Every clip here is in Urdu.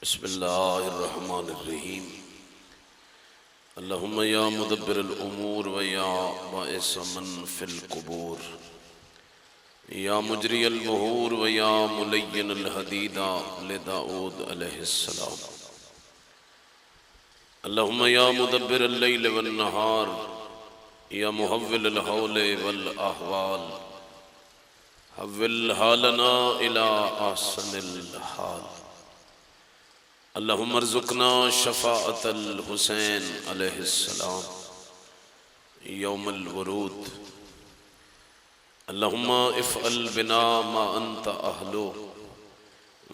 بسم اللہ الرحمن الرحیم اللہم یا مدبر الامور و یا باعث من فی القبور یا مجری البحور و یا ملین الحدید لداؤد علیہ السلام اللہم یا مدبر اللیل والنہار یا محول الحول والاحوال حول حالنا الى احسن الحال اللہم ارزقنا شفاعت الحسین علیہ السلام یوم الورود اللہم افعل بنا ما انت اہلو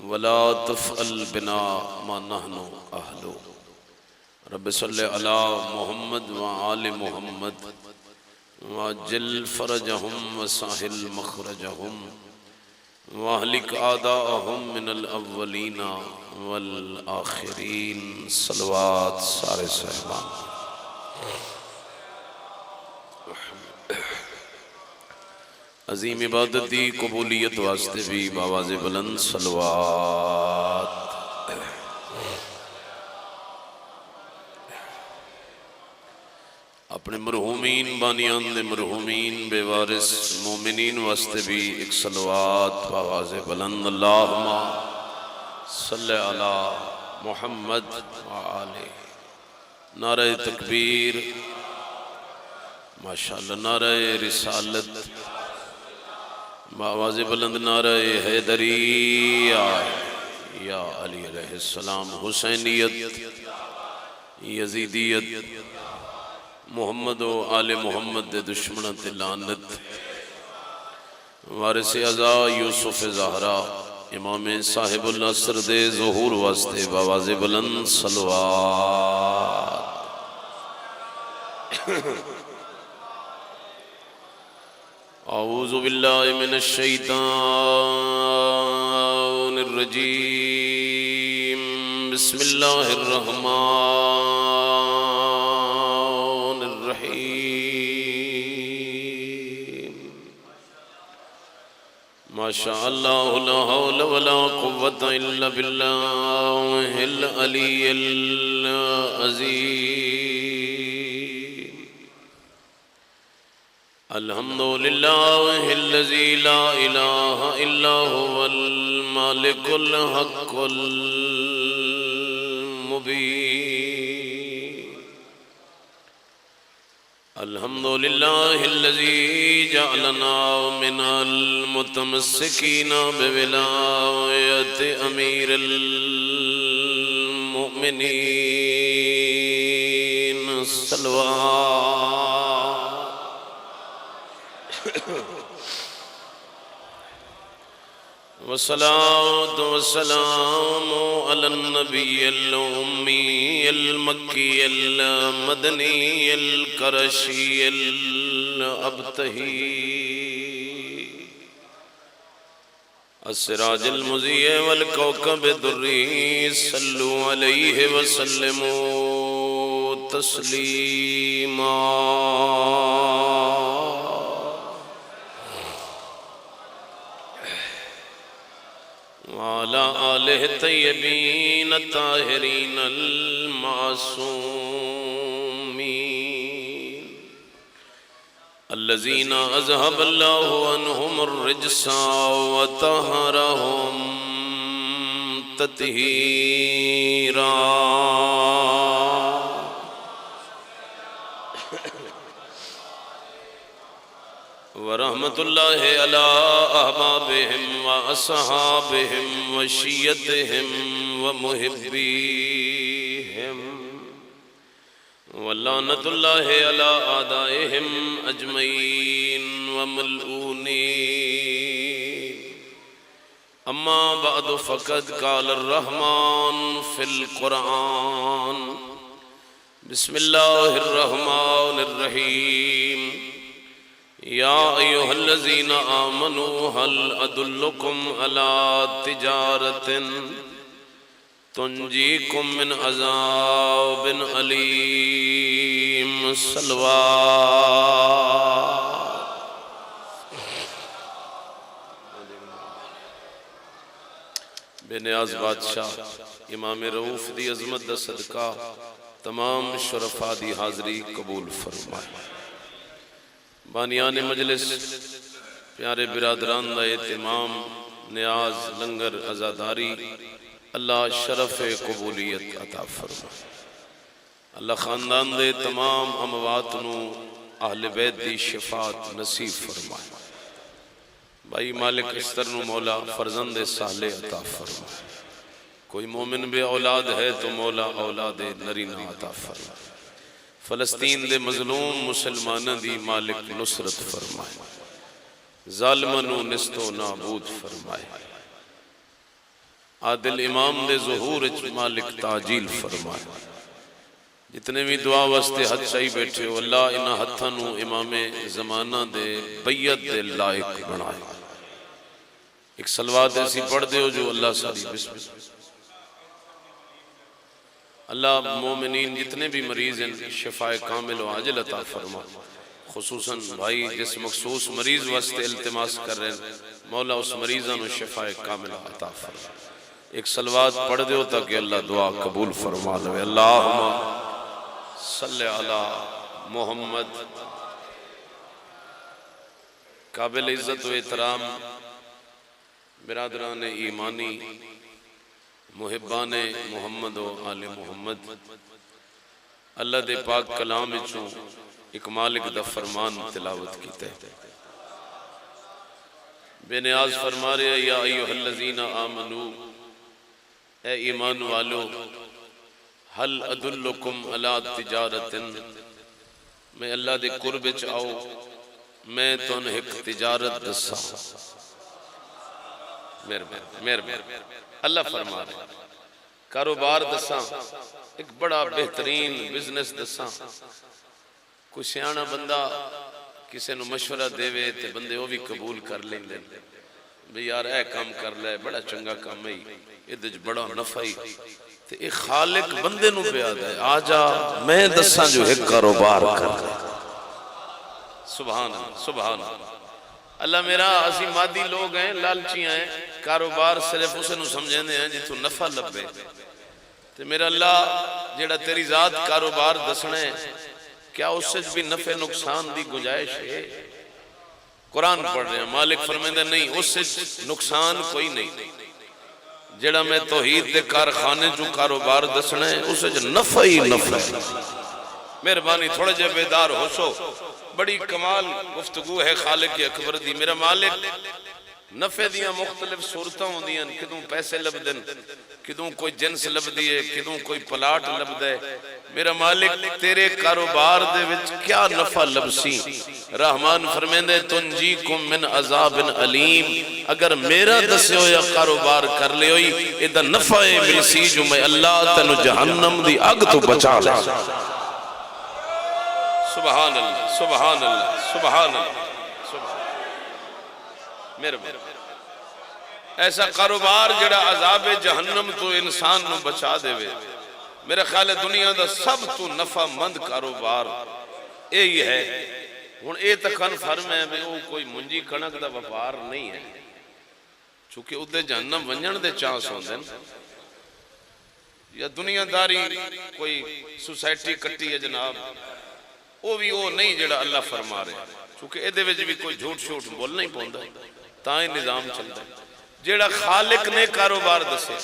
ولا تفعل بنا ما نحن اہلو رب صلی علی محمد وآل محمد وعجل فرجہم وساہل مخرجہم وَأَهْلِكْ أَعْدَاءَهُمْ مِنَ الْأَوَّلِينَ وَالْآخِرِينَ صلوات سارے صحبان عظیم عبادت دی قبولیت واسطے بھی بآواز بلند صلوات اپنے مرحومین بانیان دے مرحومین بے وارث مومنین واسطے بھی ایک صلوات بآواز بلند اللہم صلی علی محمد وآلہ نعرہ تکبیر ماشاءاللہ نعرہ رسالت بآواز بلند نعرہ حیدری یا علی علیہ السلام حسینیت یزیدیت محمد و آل محمد دے دشمنت لعنت وارث ازا یوسف زہرا امام صاحب العصر دے ظہور واسطے بآواز بلند صلوات اعوذ باللہ من الشیطان الرجیم بسم اللہ الرحمن ماشاءاللہ لا حول ولا قوة الا باللہ العلی العظیم الحمدللہ الذی لا الہ الا هو المالک الحق المبین الحمدللہ الذی جعلنا من المتمسکین بولایت امیر المؤمنین صلوات والصلاة والسلام على النبي الأمي المكي المدني القرشي الأبتهي السراج المضيء والكوكب الدري صلوا عليه وسلموا تسليما وعلى آله الطيبين الطاهرين المعصومين الذين أذهب الله عنهم الرجس وطهرهم تطهيرا ورحمت اللہ علی احبابہم واصحابہم وشیتہم ومحبیہم ولعنت اللہ علی اعدائہم اجمعین وملعونین اما بعد فقد قال الرحمن فی القرآن بسم اللہ الرحمن الرحیم یا ایوہ الذین آمنوا هل ادلکم علی تجارت تنجیکم من عذاب علیم صلوات بے نیاز بادشاہ امام رؤوف دی عظمت دا صدقہ تمام شرفاء دی حاضری قبول فرمائے۔ بانیان مجلس، پیارے برادران دا اہتمام، نیاز، لنگر، عزاداری، اللہ شرف قبولیت عطا فرمائے۔ اللہ خاندان دے تمام اموات نو اہل بیت دی شفاعت نصیب فرمائے۔ بھائی مالک استر نو مولا فرزند صالح عطا فرمائے۔ کوئی مومن بے اولاد ہے تو مولا اولاد نرینہ عطا فرمائے۔ فلسطین دے مظلوم مسلمانہ دی مالک نصرت فرمائے، ظالمانو نستو نابود فرمائے۔ عادل امام دے ظہور اچ مالک تعجیل فرمائے۔ جتنے بھی دعا واسطے حد صحیح بیٹھے ہو، اللہ انہا ہتھانو امام زمانہ دے بیعت دے لائق بنائے۔ ایک صلوات ایسی پڑھ دے ہو جو اللہ ساری بسم اللہ۔ اللہ مومنین جتنے بھی مریض ہیں شفاء کامل و عاجل عطا فرما۔ خصوصاً بھائی جس مخصوص مریض واسطے التماس کر رہے ہیں، مولا اس مریضاں نو شفاء کامل عطا فرما۔ ایک صلوات پڑھ دے ہو تاکہ اللہ دعا قبول فرما لے۔ اللہم صلی علی محمد۔ قابل عزت و احترام برادران ایمانی، محبان محمد و آل محمد، اللہ دے پاک کلام وچوں ایک مالک دا فرمان تلاوت کیتا ہے۔ بے نیاز فرما رہے یا ایھا الذین آمنو، اے ایمان والو، حل ادلکم علی تجارت، میں اللہ دے قرب چاہو میں تن ایک تجارت دسا۔ اللہ فرما رہے کاروبار دسا، ایک بڑا بہترین بزنس دسا۔ کوئی سیانا بندہ کسی نو مشورہ دے وے تے بندے وہ بھی قبول کر لیں دے بھی یار اے کام کر لے، بڑا چنگا کام ہے، یہ دج بڑا نفع ہی تے ایک خالق بندے نو بیاد ہے، آجا میں دساں جو ایک کاروبار کر لے۔ سبحان اللہ، سبحان اللہ۔ اللہ میرا اسی مادی لوگ ہیں، لالچی ہیں، کاروبار صرف اسے نو سمجھیں دے ہیں جتو نفع لبے۔ تے میرا اللہ جیڑا تیری ذات کاروبار دسنے، کیا اس سے بھی نفع نقصان دی گنجائش ہے؟ قرآن پڑھ رہے ہیں، مالک فرمائندہ نہیں، اس سے نقصان کوئی نہیں۔ جیڑا میں توحید دے کارخانے جو کاروبار دسنے، اس سے نفع ہی نفع ہے۔ مہربانی تھوڑے جے بیدار ہو سو، بڑی کمال گفتگو ہے خالق اکبر دی۔ میرا مالک نفع دیاں مختلف صورتوں ہوں دیاں، کدوں پیسے لب دن، کدوں کوئی جنس لب دیئے، کدوں کوئی پلاٹ لب دے۔ میرا مالک تیرے کاروبار دے وچ کیا نفع لبسی؟ رحمان فرمیندے تنجیکم من عذاب علیم، اگر میرا دسے ہویا کاروبار کر لے ہوئی، ادھا نفع ملسی جو میں اللہ تنو جہنم دی اگ تو بچا لے۔ سبحان اللہ، سبحان اللہ، سبحان اللہ۔ میرے ایسا کاروبار جڑا عذاب جہنم تو انسان نو بچا دے وے، میرے خیال ہے دنیا دا سب تو نفع مند کاروبار یہی ہے۔ ہن اے تکن فرم ہے کہ وہ کوئی منجی کنک دا وپار نہیں ہے، چونکہ ادھے جہنم ونجن دے چانس ہوندے یا دنیا داری کوئی سوسائٹی کٹی ہے جناب، وہ بھی وہ نہیں جڑا اللہ فرما رہے، چونکہ اے دے وچ بھی کوئی جھوٹ شوٹ بولنا ہی پوندا تاں نظام چلتا ہے۔ جڑا خالق نے کاروبار دسے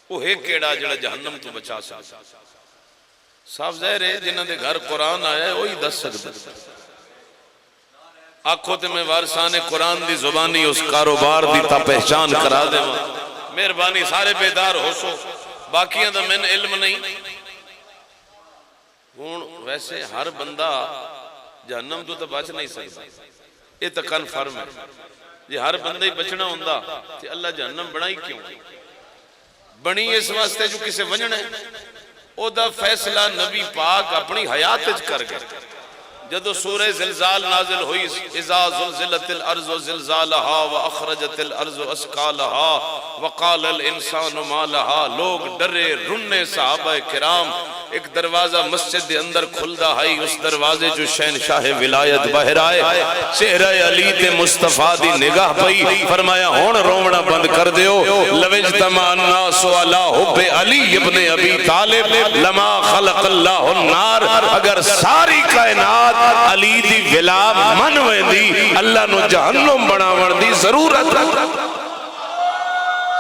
وہ ہے کیڑا جڑا جہنم تو بچا سکتا۔ صاف ظاہر ہے جنہاں دے گھر قرآن آیا ہے وہی دس سکتا۔ آنکھوں تے میں وارثان قرآن دی زبانی اس کاروبار دی تا پہچان کرا دے ماں۔ مہربانی سارے بیدار ہو سو، باقیاں دا میں علم نہیں۔ ویسے ہر بندہ جہنم تو بچ نہیں سکتا، یہ تو کنفرم ہے۔ یہ ہر بندہ ہی بچنا ہوندہ کہ اللہ جہنم بنائی کیوں؟ بنی اس واسطے جو کسے ونجنا ہے، او دا فیصلہ نبی پاک اپنی حیات اچ کر گئے۔ جدو سورہ زلزال نازل ہوئی، اذا زلزلت الارض زلزالها واخرجت الارض اسقالها وقال الانسان ما لها، لوگ ڈرے رنے، صحابہ کرام ایک دروازہ مسجد دے اندر کھلدا ہے، اس دروازے جو شہنشاہ ولایت باہر آئے، چہرہ علی تے مصطفیٰ دی نگاہ پئی، فرمایا ہون رونا بند کر دیو، لوجتمع الناس علی حب علی ابن ابی طالب لما خلق اللہ النار، اگر ساری کائنات علی دی ولا من ویندی اللہ نو جہنم بناون دی ضرورت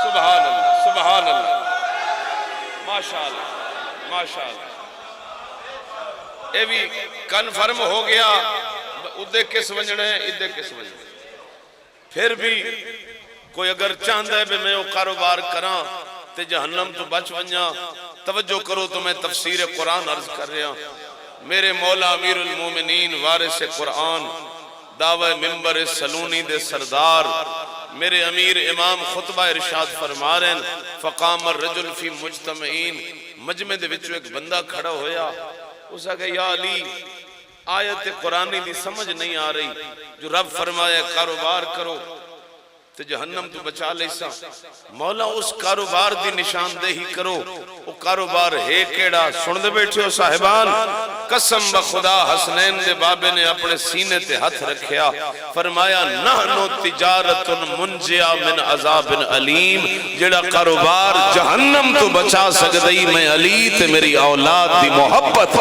سبحان اللہ سبحان اللہ ماشاءاللہ ماشاءاللہ اے بھی کنفرم ہو گیا ادھے کس ونجنے ادھے کس ونجنے پھر بھی کوئی اگر چاہتا ہے بھی میں وہ کاروبار کراں تے جہنم تو بچ ونجا توجہ کرو تو میں تفسیر قرآن عرض کر رہا میرے مولا امیر المومنین وارث قرآن دعوی ممبر سلونی دے سردار میرے امیر امام خطبہ ارشاد فرما رہے ہیں فقام الرجل فی مجتمعین مجمع دے وچوں ایک بندہ کھڑا ہویا اس آگے یا علی آیت قرآنی دی سمجھ نہیں آ رہی جو رب فرمایا کاروبار کرو تو جہنم تو بچا لیسا مولا اس کاروبار دی نشاندہی کرو وہ کاروبار ہے کیڑا سن دے بیٹھے ہو صاحبان قسم بخدا حسنین دے بابے نے اپنے سینے تے ہاتھ رکھیا فرمایا نحنو تجارت منجیا من عذاب علیم جڑا کاروبار جہنم تو بچا سکدئی میں علی تے میری اولاد دی محبت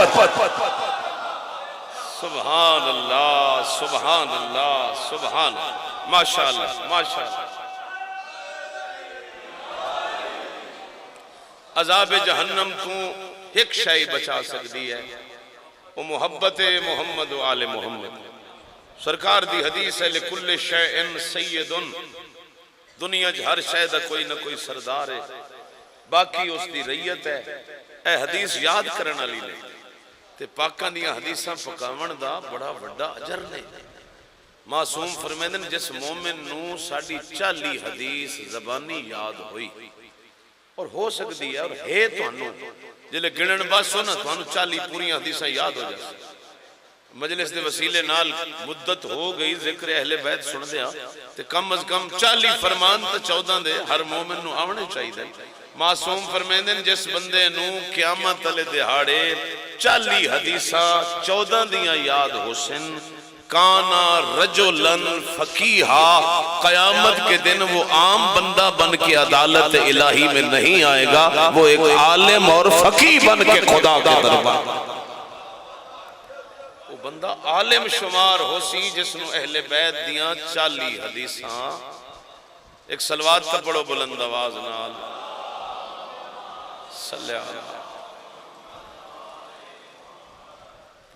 سبحان اللہ سبحان اللہ سبحان اللہ ماشاءاللہ ماشاءاللہ عذاب جہنم تو ایک شئی بچا سکتی ہے وہ محبت محمد و آل محمد سرکار دی حدیث ہے لکل شیئن سیدن دنیا ہر شیدہ کوئی نہ کوئی سردار ہے باقی اس دی ریت ہے اے حدیث یاد کرنا لی لے تے پاکان دیا حدیثاں پکاون دا بڑا بڑا اجر نہیں معصوم فرمیدن جس مومن نو ساڑی 40 حدیث زبانی یاد ہوئی اور ہو سکتی ہے اور ہے تو انو جلے گنن بس ہو نا تو انو 40 پوری حدیثاں یاد ہو جائے مجلس دے وسیلے نال مدت ہو گئی ذکر اہل بیت سن دیا تے کم از کم 40 فرمان تا 14 دے ہر مومن نو آونے چاہی دے معصوم فرمیدن جس بندے نو قیامت علی دہاڑے 40 حدیثاں 14 دیاں یاد ہو سن کانا رجلن فقیہا قیامت کے دن وہ عام بندہ بن کے عدالت الہی میں نہیں آئے گا وہ ایک عالم اور فقیہ بن کے خدا کے دربار وہ بندہ عالم شمار ہو سی جس نو اہل بیت دیاں 40 حدیثاں ایک صلوات تا پڑھو بلند آواز نال صلی اللہ علیہ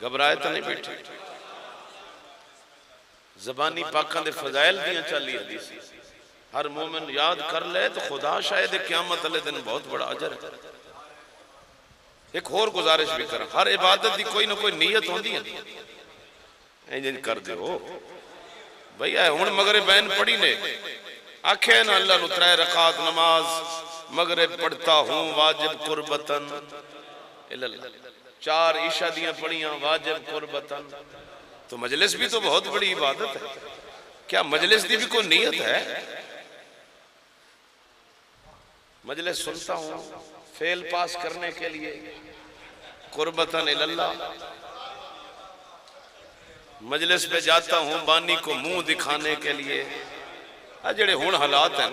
گھبرائے تو نہیں بیٹھے زبانی پاکاں دے فضائل دیاں 40 حدیث ہر مومن یاد کر لے تو خدا شاید قیامت علیہ دن بہت بڑا اجر ہے ایک اور گزارش بھی کرا ہر عبادت دی کوئی نہ کوئی نیت ہوندی ہے اینجن کر دے ہو بھئی ہون مغربین پڑھی نے آکھے نا اللہ نو 3 رکعت نماز مغرب پڑھتا ہوں واجب قربتن 4 عشاء دیاں پڑھیاں واجب قربتن تو مجلس بھی تو بہت بڑی عبادت ہے کیا مجلس دی بھی کوئی نیت ہے مجلس سنتا ہوں فیل پاس کرنے کے لیے قربتاً اللہ مجلس پہ جاتا ہوں بانی کو منہ دکھانے کے لیے جڑے ہون حالات ہیں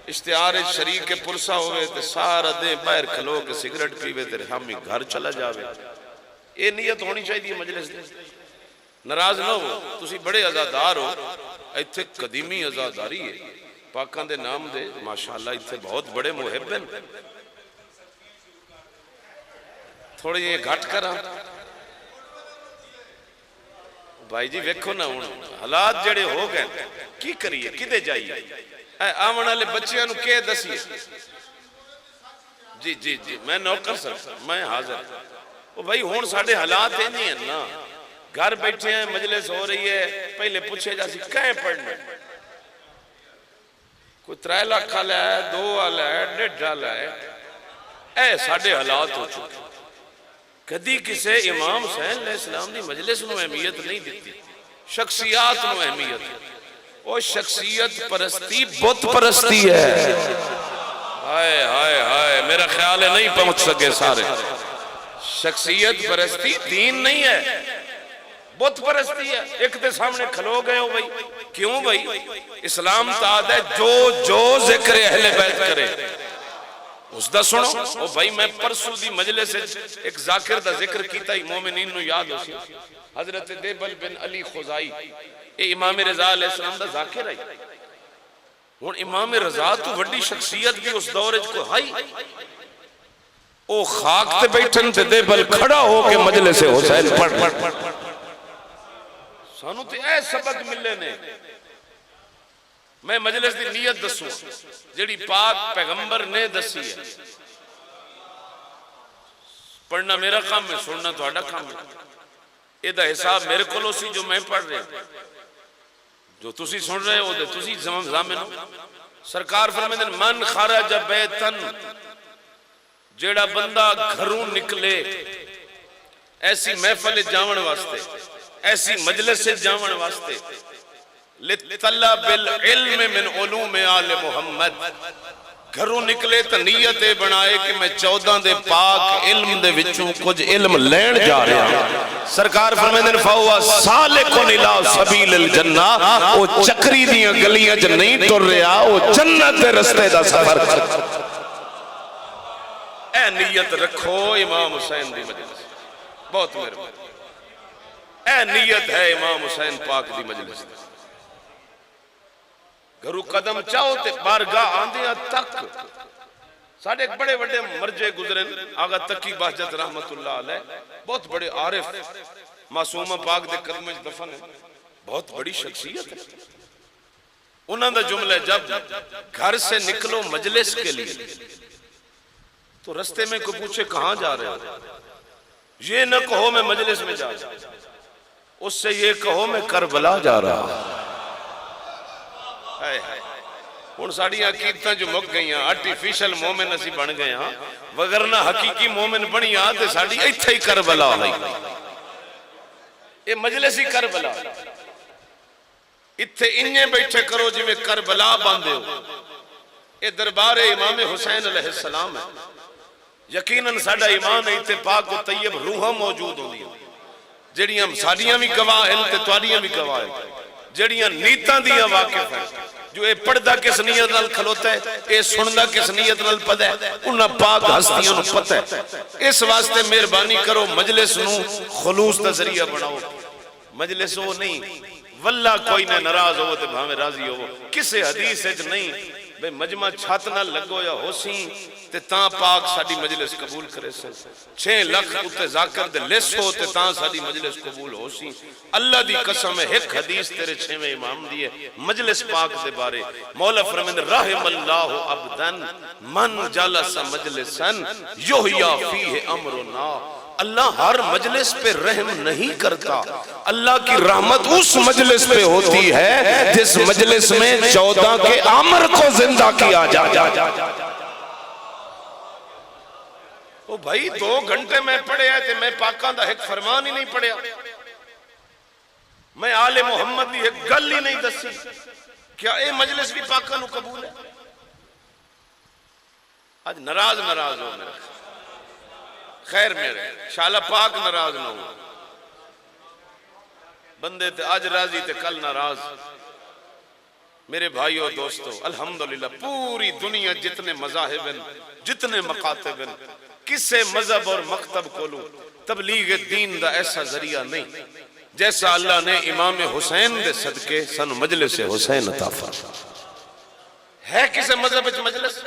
اشتہار شریک کے پرسا ہوئے تے سارا دے باہر کھلو کے سگریٹ پیوے تیرے ہمیں گھر چلا جاوے یہ نیت ہونی چاہیے مجلس دے ناراض نہ ہو تسی بڑے عزادار ہو ایتھے قدیمی عزاداری ہے پاکان دے نام دے ماشاءاللہ ایتھے بہت بڑے محب ہیں تھوڑی یہ گھٹ کرا بھائی جی ویکھو نہ حالات جڑے ہو گئے کی کریے کدے جائیے آمن والے بچیاں نو کہہ دسیے جی جی جی میں نوکر سر میں حاضر وہ بھائی ہون ساڑھے حالات ہیں نہیں ہیں نا گھر بیٹھے ہیں مجلس ہو رہی ہے پہلے پوچھے جا سی کہیں پڑھنے کوئی 3 لاکھ والا ہے 2 والا ہے 1.5 والا ہے اے ساڑھے حالات ہو چکے کدی کسے امام حسین علیہ السلام دی مجلس نو اہمیت نہیں دیتی شخصیات نو اہمیت وہ شخصیت پرستی بت پرستی ہے ہائے ہائے ہائے میرا خیال ہے نہیں پہنچ سکے سارے شخصیت پرستی دین نہیں ہے، بت پرستی ہے۔ ایک دے سامنے کھلو گئے ہو بھائی، کیوں بھائی؟ اسلام تعداد ہے جو ذکر اہل بیت کرے اس دا سنو۔ او بھائی میں پرسو دی مجلس ایک ذاکر دا ذکر کیتا ہی مومنین نو یاد ہو سی، حضرت دیبل بن علی خزائی، اے امام رضا علیہ السلام دا ذاکر ہے۔ ہن امام رضا تو وڈی شخصیت بھی اس دور وچ کوئی ہائی، او خاک تے بیٹھن تے دیبل کھڑا ہو کے مجلس حسین پڑھ سانو تے اے سبق ملے نے۔ میں مجلس دی نیت دسوں جڑی پاک پیغمبر نے دسی ہے، پڑھنا میرا کام ہے، سننا تہاڈا کام ہے۔ اے دا حساب میرے کولو سی جو میں پڑھ رہا ہوں، جو تسی سن رہے ہو تے تسی ضامن ہو۔ سرکار فرماتے ہیں من خرج بیتن، جیڑا بندہ گھروں نکلے ایسی محفل جاون واسطے، ایسی مجلس سے جاون واسطے، لطلب العلم من علوم آل محمد، گھروں نکلے تو نیت بنائے کہ میں 14 دے پاک علم دے وچوں کچھ علم لین جا رہا ہوں۔ سرکار فرمائے دن فَهُوَ سَالِكٌ إِلَىٰ سَبِيلِ الْجَنَّةِ، وہ چکری دیاں گلیاں جو نہیں ٹر رہا، وہ جنت دے رستے دا سفر کر۔ اے نیت رکھو امام حسین دی مجلس، بہت مہربانی، اے نیت ہے امام حسین پاک دی مجلس۔ گھرو قدم چاہو تے بارگاہ آندیاں تک۔ ساڑھے ایک بڑے بڑے مرجے گزرے، آغا تقی بہجت رحمت اللہ علیہ، بہت بڑے عارف، معصومہ پاک دے قدم دفن ہے، بہت بڑی شخصیت ہے۔ انہوں نے جملہ جب گھر سے نکلو مجلس کے لیے تو رستے میں کوئی پوچھے کہاں جا رہے ہو، یہ نہ کہو میں مجلس میں جا رہا ہوں، اس سے یہ کہو میں کربلا جا رہا ہوں۔ ان ساڑیاں عقیدتاں جو مک گئیاں، آرٹیفیشل مومن اسی بن گئے ہاں، وگرنہ حقیقی مومن بنی آتے ساڑی ایتھے ہی کربلا ہوئی۔ یہ مجلس ہی کربلا، ایتھے انہیں بیٹھے کرو جی میں کربلا باندھے ہو۔ یہ دربار امام حسین علیہ السلام ہے، یقیناً ساڑا ایمان ہے ایتھے پاک و طیب روحہ موجود ہوں گی، جڑیاں ساڑیاں بھی گواہ ہیں تے تواریاں بھی گواہ ہیں، جڑیاں نیتاں دیاں واقف ہیں، جو اے پڑھدا کس نیت نال کھلوتا ہے، اے سندا کس نیت نال پڑھدا ہے، انہاں پاک ہستیاں نو پتہ ہے۔ اس واسطے مہربانی کرو مجلس نو خلوص دا ذریعہ بناؤ۔ مجلس وہ نہیں واللہ کوئی نہ ناراض ہو تے بھاویں راضی ہو، کسے حدیث وچ نہیں بے مجمع چھت نہ لگو یا ہوسی تے تاں پاک ساڈی مجلس قبول کرے سن، 6 لاکھ اُتے ذاکر دے لس ہو تے تاں ساڈی مجلس قبول ہو سی۔ اللہ دی قسم ہے ایک حدیث تیرے 6ویں امام دی ہے مجلس پاک دے بارے، مولا فرمائے رحم اللہ عبدن من جلس مجلسن یحییٰ فیہ امرنا، اللہ ہر مجلس پہ رحم نہیں کرتا، اللہ کی رحمت اس مجلس پہ ہوتی ہے جس مجلس میں 14 کے امر کو زندہ کیا جا۔ او بھائی 2 گھنٹے میں پڑھے آئے تھے، میں پاکاں دا ایک فرمان ہی نہیں پڑھیا، میں آل محمد دی ایک گل ہی نہیں دسی، کیا اے مجلس بھی پاکاں نو قبول ہے؟ آج ناراض ہو میرے خیر میرے شاءاللہ پاک ناراض نہ ہو، بندے تے آج راضی تے کل ناراض۔ میرے بھائیو دوستو الحمدللہ پوری دنیا جتنے مذاہب ہیں، جتنے مقاتب ہیں، کسے مذہب اور مکتب کولو تبلیغ دین دا ایسا ذریعہ نہیں جیسا اللہ نے امام حسین دے صدقے سن مجلس حسین عطا فرمایا ہے۔ کسے مذہب وچ مجلس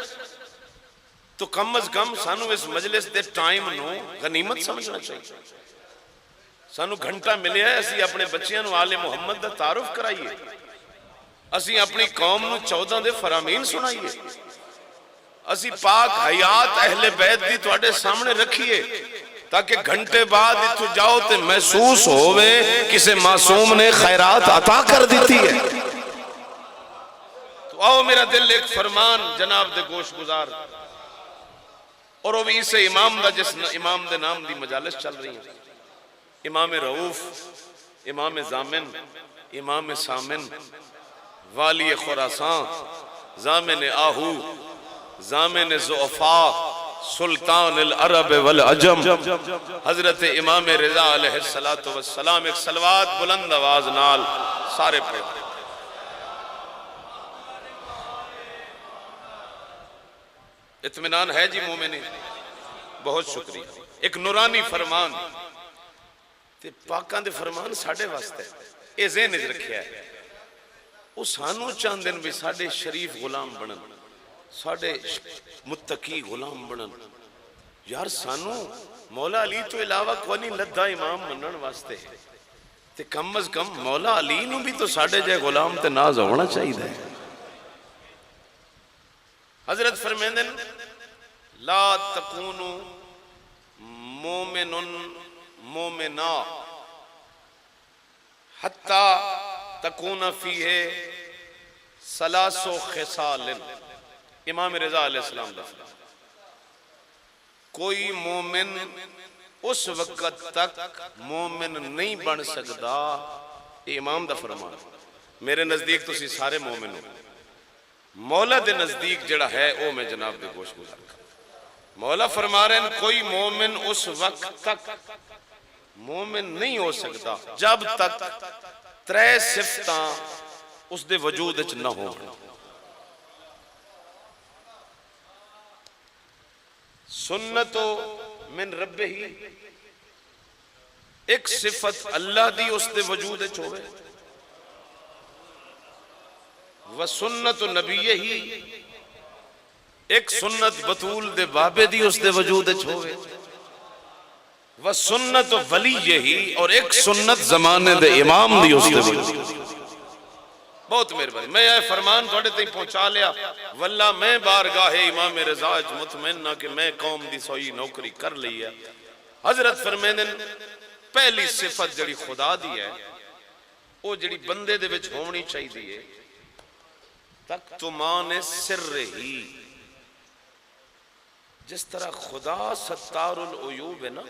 تو کم از کم سانو اس مجلس دے ٹائم نو غنیمت سمجھنا چاہیے۔ سانو گھنٹہ ملے ہے اسی اپنے بچیاں نو آل محمد دا تعارف کرائیے، اسی اپنی قوم نو 14 دے فرامین سنائیے، اسی پاک حیات اہل بیت دی تواڈے سامنے رکھیے تاکہ گھنٹے بعد اتھو جاؤ تے محسوس ہوئے کسے معصوم نے خیرات عطا کر دیتی ہے۔ تو آؤ میرا دل ایک فرمان جناب دے گوش گزار، اور وہ بھی اسے امام دا جس امام دے نام دی مجالس چل رہی ہیں، امام رؤوف، امام زامن، امام سامن، والی خراسان، زامن آہو، زامن زعفا، سلطان العرب والعجم حضرت امام رضا علیہ السلام ایک صلوات بلند آواز نال سارے پہ اطمینان ہے جی مومنین؟ بہت شکریہ۔ ایک نورانی فرمان تے پاکاں دے فرمان ساڑھے واسطے اے ذہن اج رکھیا ہے، وہ سانو چاندن بھی ساڑھے شریف غلام بنن، ساڑھے متقی غلام بنن۔ یار سانو مولا علی تو علاوہ کوئی لدھا امام منن واسطے تے کم از کم مولا علی نو بھی تو ساڑھے جائے غلام تے ناز ہونا چاہیے ہے۔ حضرت فرمیندن لا تکونو مومن مومنا حتی تکون فیہ ثلاث خصال۔ امام رضا علیہ السلام لفظ کوئی مومن اس وقت تک مومن نہیں بن سکتا، یہ امام دا فرمان۔ میرے نزدیک تو سی سارے مومن ہو، مولا دے نزدیک جڑا ہے او میں جناب دے گوش گزار کر۔ مولا فرما رہے ہیں کوئی مومن اس وقت تک مومن نہیں ہو سکتا جب تک ترے صفتاں اس دے وجود اچ نہ ہو۔ سنتو من رب ہی، ایک صفت اللہ دی اس دے وجود اچ ہوئے، وسنت نبی ہی، ایک سنت بطول دے بابے دی اس دے وجود اچ ہوئے، وسنت ولی ہی، اور ایک سنت زمانے دے امام دی اس دے وجود اچ۔ بہت مہربانی، میں یہ فرمان تھوڑے تئیں پہنچا لیا، واللہ میں بارگاہ امام رضا اچ مطمئن نہ کہ میں قوم دی سوئی نوکری کر لی ہے۔ حضرت فرمیندن پہلی صفت جڑی خدا دی ہے وہ جڑی بندے دے وچ ہونی چاہی دی ہے تکتمان سر ہی۔ جس طرح خدا ستار العیوب ہے نا،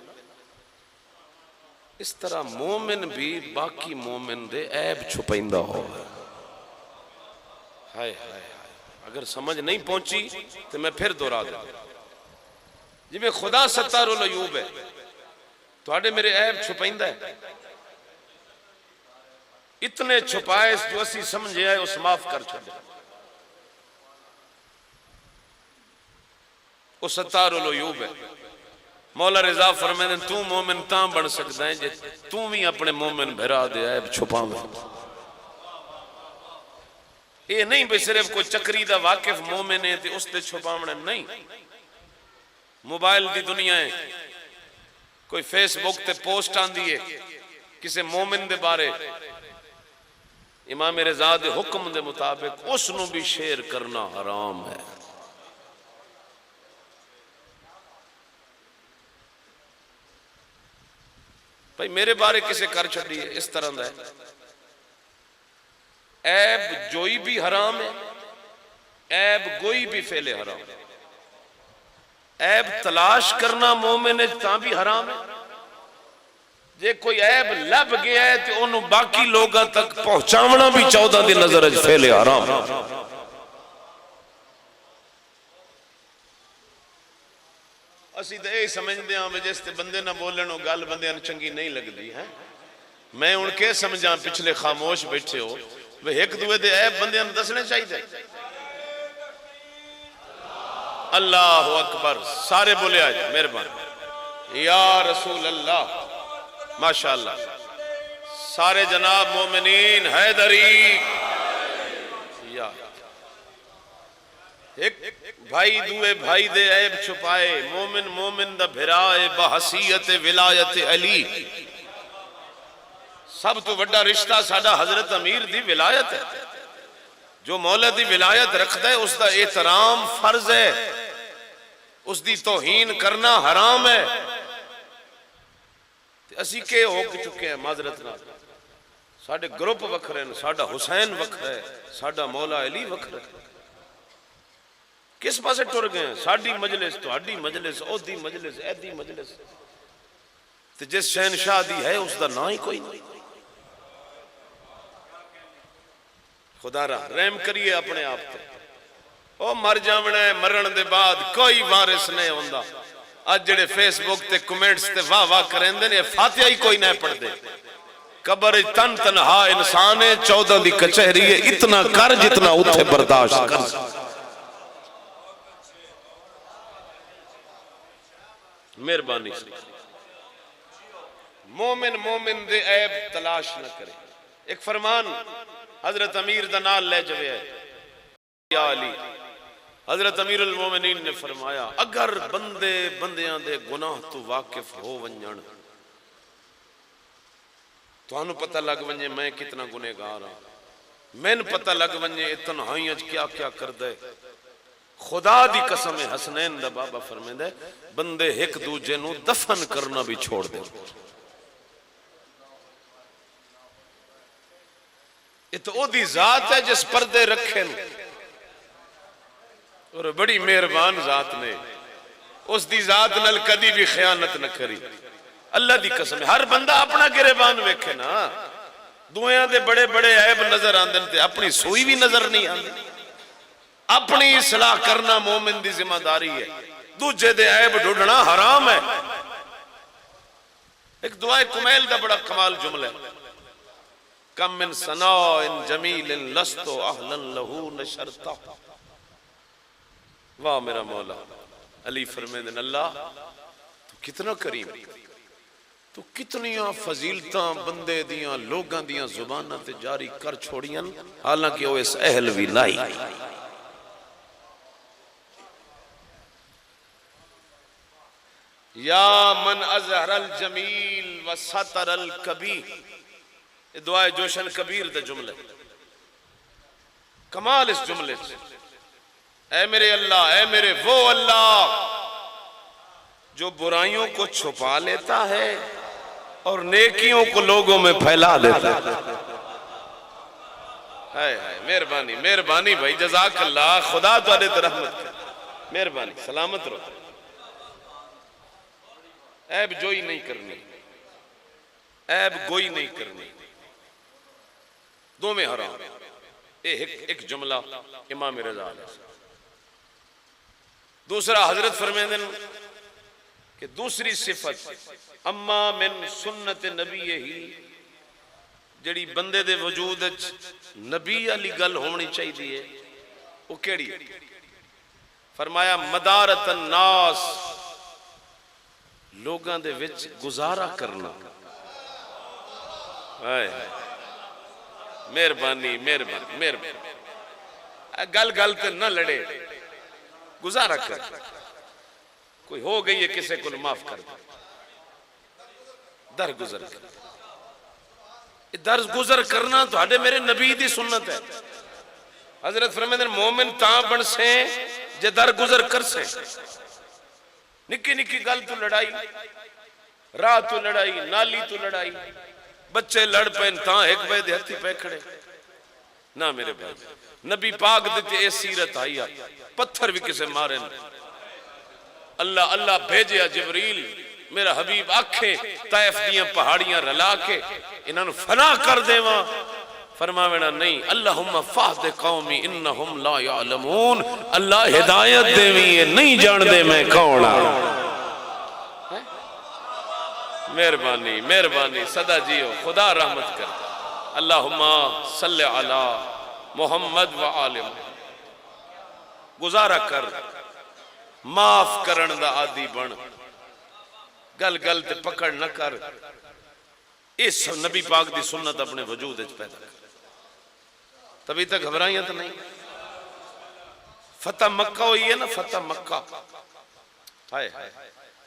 اس طرح مومن بھی باقی مومن دے عیب چھپائندہ ہو۔ ہائے ہائے ہائے، اگر سمجھ نہیں پہنچی تو میں پھر دورا دوں۔ جی میں خدا ستار العیوب ہے تو آڑے میرے عیب چھپائندہ ہے، اتنے چھپائے جو اسی سمجھے آئے اس معاف کر چھوڑے۔ وہ ستار العیوب ہے۔ مولا رضا فرمائیں تو مومن تاں بن سکتا ہے جے تو بھی اپنے مومن بھرا دے عیب چھپا میں۔ یہ نہیں بھی صرف کوئی چکری دا واقف مومن ہے تے اس تے چھپا میں نہیں۔ موبائل دی دنیا ہے، کوئی فیس بک تے پوسٹ آن دیئے کسے مومن دے بارے، امام رضا دے حکم دے مطابق اس نو بھی شیئر کرنا حرام ہے۔ بھئی میرے بارے کسے کر چھڑی ہے اس طرح دا ہے، عیب جوئی بھی حرام ہے، عیب گوئی بھی فعل حرام ہے۔ عیب تلاش کرنا مومن ہے تاں بھی حرام ہے، جے کوئی عیب لب گیا ہے تو انہوں باقی لوگاں تک پہنچاونا بھی 14 دی نظر ہے فعل حرام ہے۔ اسی تو یہی سمجھ دیا ہمیں جس تے بندے نہ بولنو گل بندے نہ چنگی نہیں لگ دی ہے۔ میں ان کے سمجھاں پچھلے خاموش بیٹھے ہو وہ ایک دوے دے عیب بندے نہ دسنے چاہیے تھے۔ اللہ اکبر، سارے بولے آج مہربان یا رسول اللہ، ماشاءاللہ سارے جناب مومنین حیدری، یا ایک بھائی دوے بھائی دے عیب چھپائے، مومن مومن دا بھرائے بحثیت ولایت علی۔ سب تو بڑا رشتہ ساڈا حضرت امیر دی ولایت ہے، جو مولا دی ولایت رکھتا ہے اس دا احترام فرض ہے، اس دی توہین کرنا حرام ہے۔ اسی کے ہو چکے ہیں معذرت نہ، ساڑھے گروپ وکھرے ہیں، ساڑھا حسین وکھرے، ساڑھا مولا علی وکھرے، کس پاسے ٹر گئے ہیں؟ ساڑھی مجلس تو ہڈی مجلس، او دی مجلس، اے دی مجلس، تو جس شہنشاہ دی ہے اس دا نہ ہی کوئی نہیں۔ خدا رحم کریے اپنے آپ تے، او مر جاونا ہے، مرن دے بعد کوئی وارث نہیں ہوندا۔ آج جڑے فیس بک تے کمنٹس تے واہ واہ کریں دے نے فاتحہ ہی کوئی نہ پڑھ دے۔ قبر تن تنہا انسان ہے، 14 دی کچہری ہے، اتنا کر جتنا اتھے برداشت کر۔ مہربانی سے مومن دے عیب تلاش نہ کرے۔ ایک فرمان حضرت امیر دا نال لے جوے ہے یا علی، حضرت امیر المومنین نے فرمایا اگر بندیاں دے گناہ تو واقف ہو ونجن تو انہوں پتہ لگ ونجے میں کتنا گنہگار ہوں، میں پتہ لگ ونجے اتنہائیں کیا کیا کر دے۔ خدا دی قسم حسنین دا بابا فرمائے دے بندے ایک دوجے نو دفن کرنا بھی چھوڑ دے۔ یہ تو او دی ذات ہے جس پردے رکھے نو، اور بڑی مہربان ذات نے، اس دی ذات نل کدی بھی خیانت نہ کری۔ اللہ دی قسم ہے ہر بندہ اپنا گریبان ویکھے نا، دویاں دے بڑے بڑے عیب نظر آندن تے اپنی سوئی بھی نظر نہیں آندی۔ اپنی اصلاح کرنا مومن دی ذمہ داری ہے، دوجے دے عیب ڈھونڈنا حرام ہے۔ ایک دعائے کمیل دا بڑا کمال جملہ ہے، کم من ثناء جمیل لست اہلا لہو نشرتا۔ واہ میرا مولا، علی فرمیدن اللہ تو کتنا کریم، تو کتنیاں فضیلتاں بندے دیاں لوگاں دیاں زباناں تے جاری کر چھوڑیاں، حالانکہ وہ اس اہل بھی لائی۔ یا من اظہر الجمیل وستر الکبیر، دعائے جوشن کبیر دا جملہ، کمال اس جملے سے، اے میرے اللہ، اے میرے وہ اللہ جو برائیوں کو چھپا لیتا ہے اور نیکیوں کو لوگوں میں پھیلا دیتا ہے۔ مہربانی مہربانی بھائی، جزاک اللہ، خدا تو علیہ رحمت کر، مہربانی، سلامت رہو۔ عیب جوئی نہیں کرنی، عیب گوئی نہیں کرنی، دو میں حرام۔ ایک جملہ امام رضا علیہ السلام۔ دوسرا حضرت فرمیدن کہ دوسری صفت اما من سنت نبی ہی، جڑی بندے دے وجود نبی علی گل ہونی چاہیے، وہ کیڑی؟ فرمایا مدارت الناس، لوگاں دے وچ گزارا کرنا۔ مہربانی مہربانی مہربانی، گل گل تے نہ لڑے، گزارا کر، کوئی ہو گئی ہے کسے کو معاف کر دے، درگزر کر، درگزر کرنا تو ہڈے میرے نبی دی سنت ہے۔ حضرت فرمیدن مومن تاں بن سے جے درگزر کر سے، نکی نکی گل تو لڑائی، راہ تو لڑائی، نالی تو لڑائی، بچے لڑ پین تاں ایک بے دے ہتھی پہ کھڑے نہ میرے بھائی۔ نبی پاک دیتے اے سیرت آئی، پتھر بھی کسے مارے نہ، اللہ اللہ بھیجیا جبریل میرا حبیب آکھیں طائف دیاں پہاڑیاں رلا کے انہوں فنا کر دے وہاں، فرماوینا نہیں، اللہم فہد قومی انہم لا یعلمون، اللہ ہدایت دے ویے نہیں جان دے میں کون آیا۔ مہربانی مہربانی، صدا جیو، خدا رحمت کر، اللہم صلی علی محمد و آلم۔ گزارا کر، معاف کرن دا عادی بن، گل گل تے پکڑ نہ کر، اس نبی پاک دی سنت اپنے وجود اچ پیدا کر، تبھی تک گھبرائیاں تو نہیں۔ فتح مکہ ہوئی ہے نا، فتح مکہ، ہائے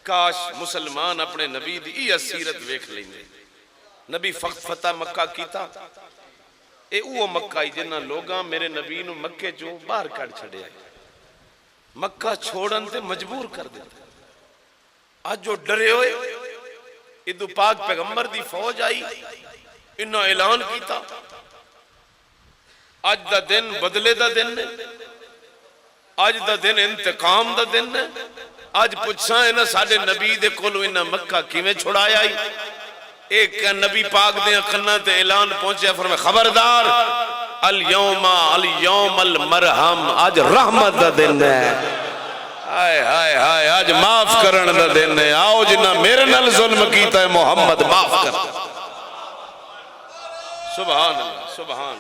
کاش مسلمان اپنے نبی دی یہ سیرت ویکھ لیں گے۔ نبی فتح مکہ کیتا، اے وہ مکہ ہی جنہ لوگاں میرے نبی نو مکے جو باہر کڑ چھڑے آئے، مکہ چھوڑن تے مجبور کر دیتا۔ آج جو ڈرے ہوئے ادو پاک پیغمبر دی فوج آئی، انہوں اعلان کیتا آج دا دن بدلے دا دن ہے، آج دا دن انتقام دا دن ہے۔ آج پوچھا ہے نا ساڑھے نبی دے کولو انہاں مکہ کیویں چھڑایا آئی؟ ایک نبی پاک دے کناں تے اعلان پہنچے، فرمایا خبردار اليوم المرحم، آج رحمت دا دن ہے، ہائے ہائے ہائے آج معاف کرن دا دن ہے، آؤ جنہ میرے نال ظلم کیتا ہے محمد معاف کر۔ سبحان اللہ سبحان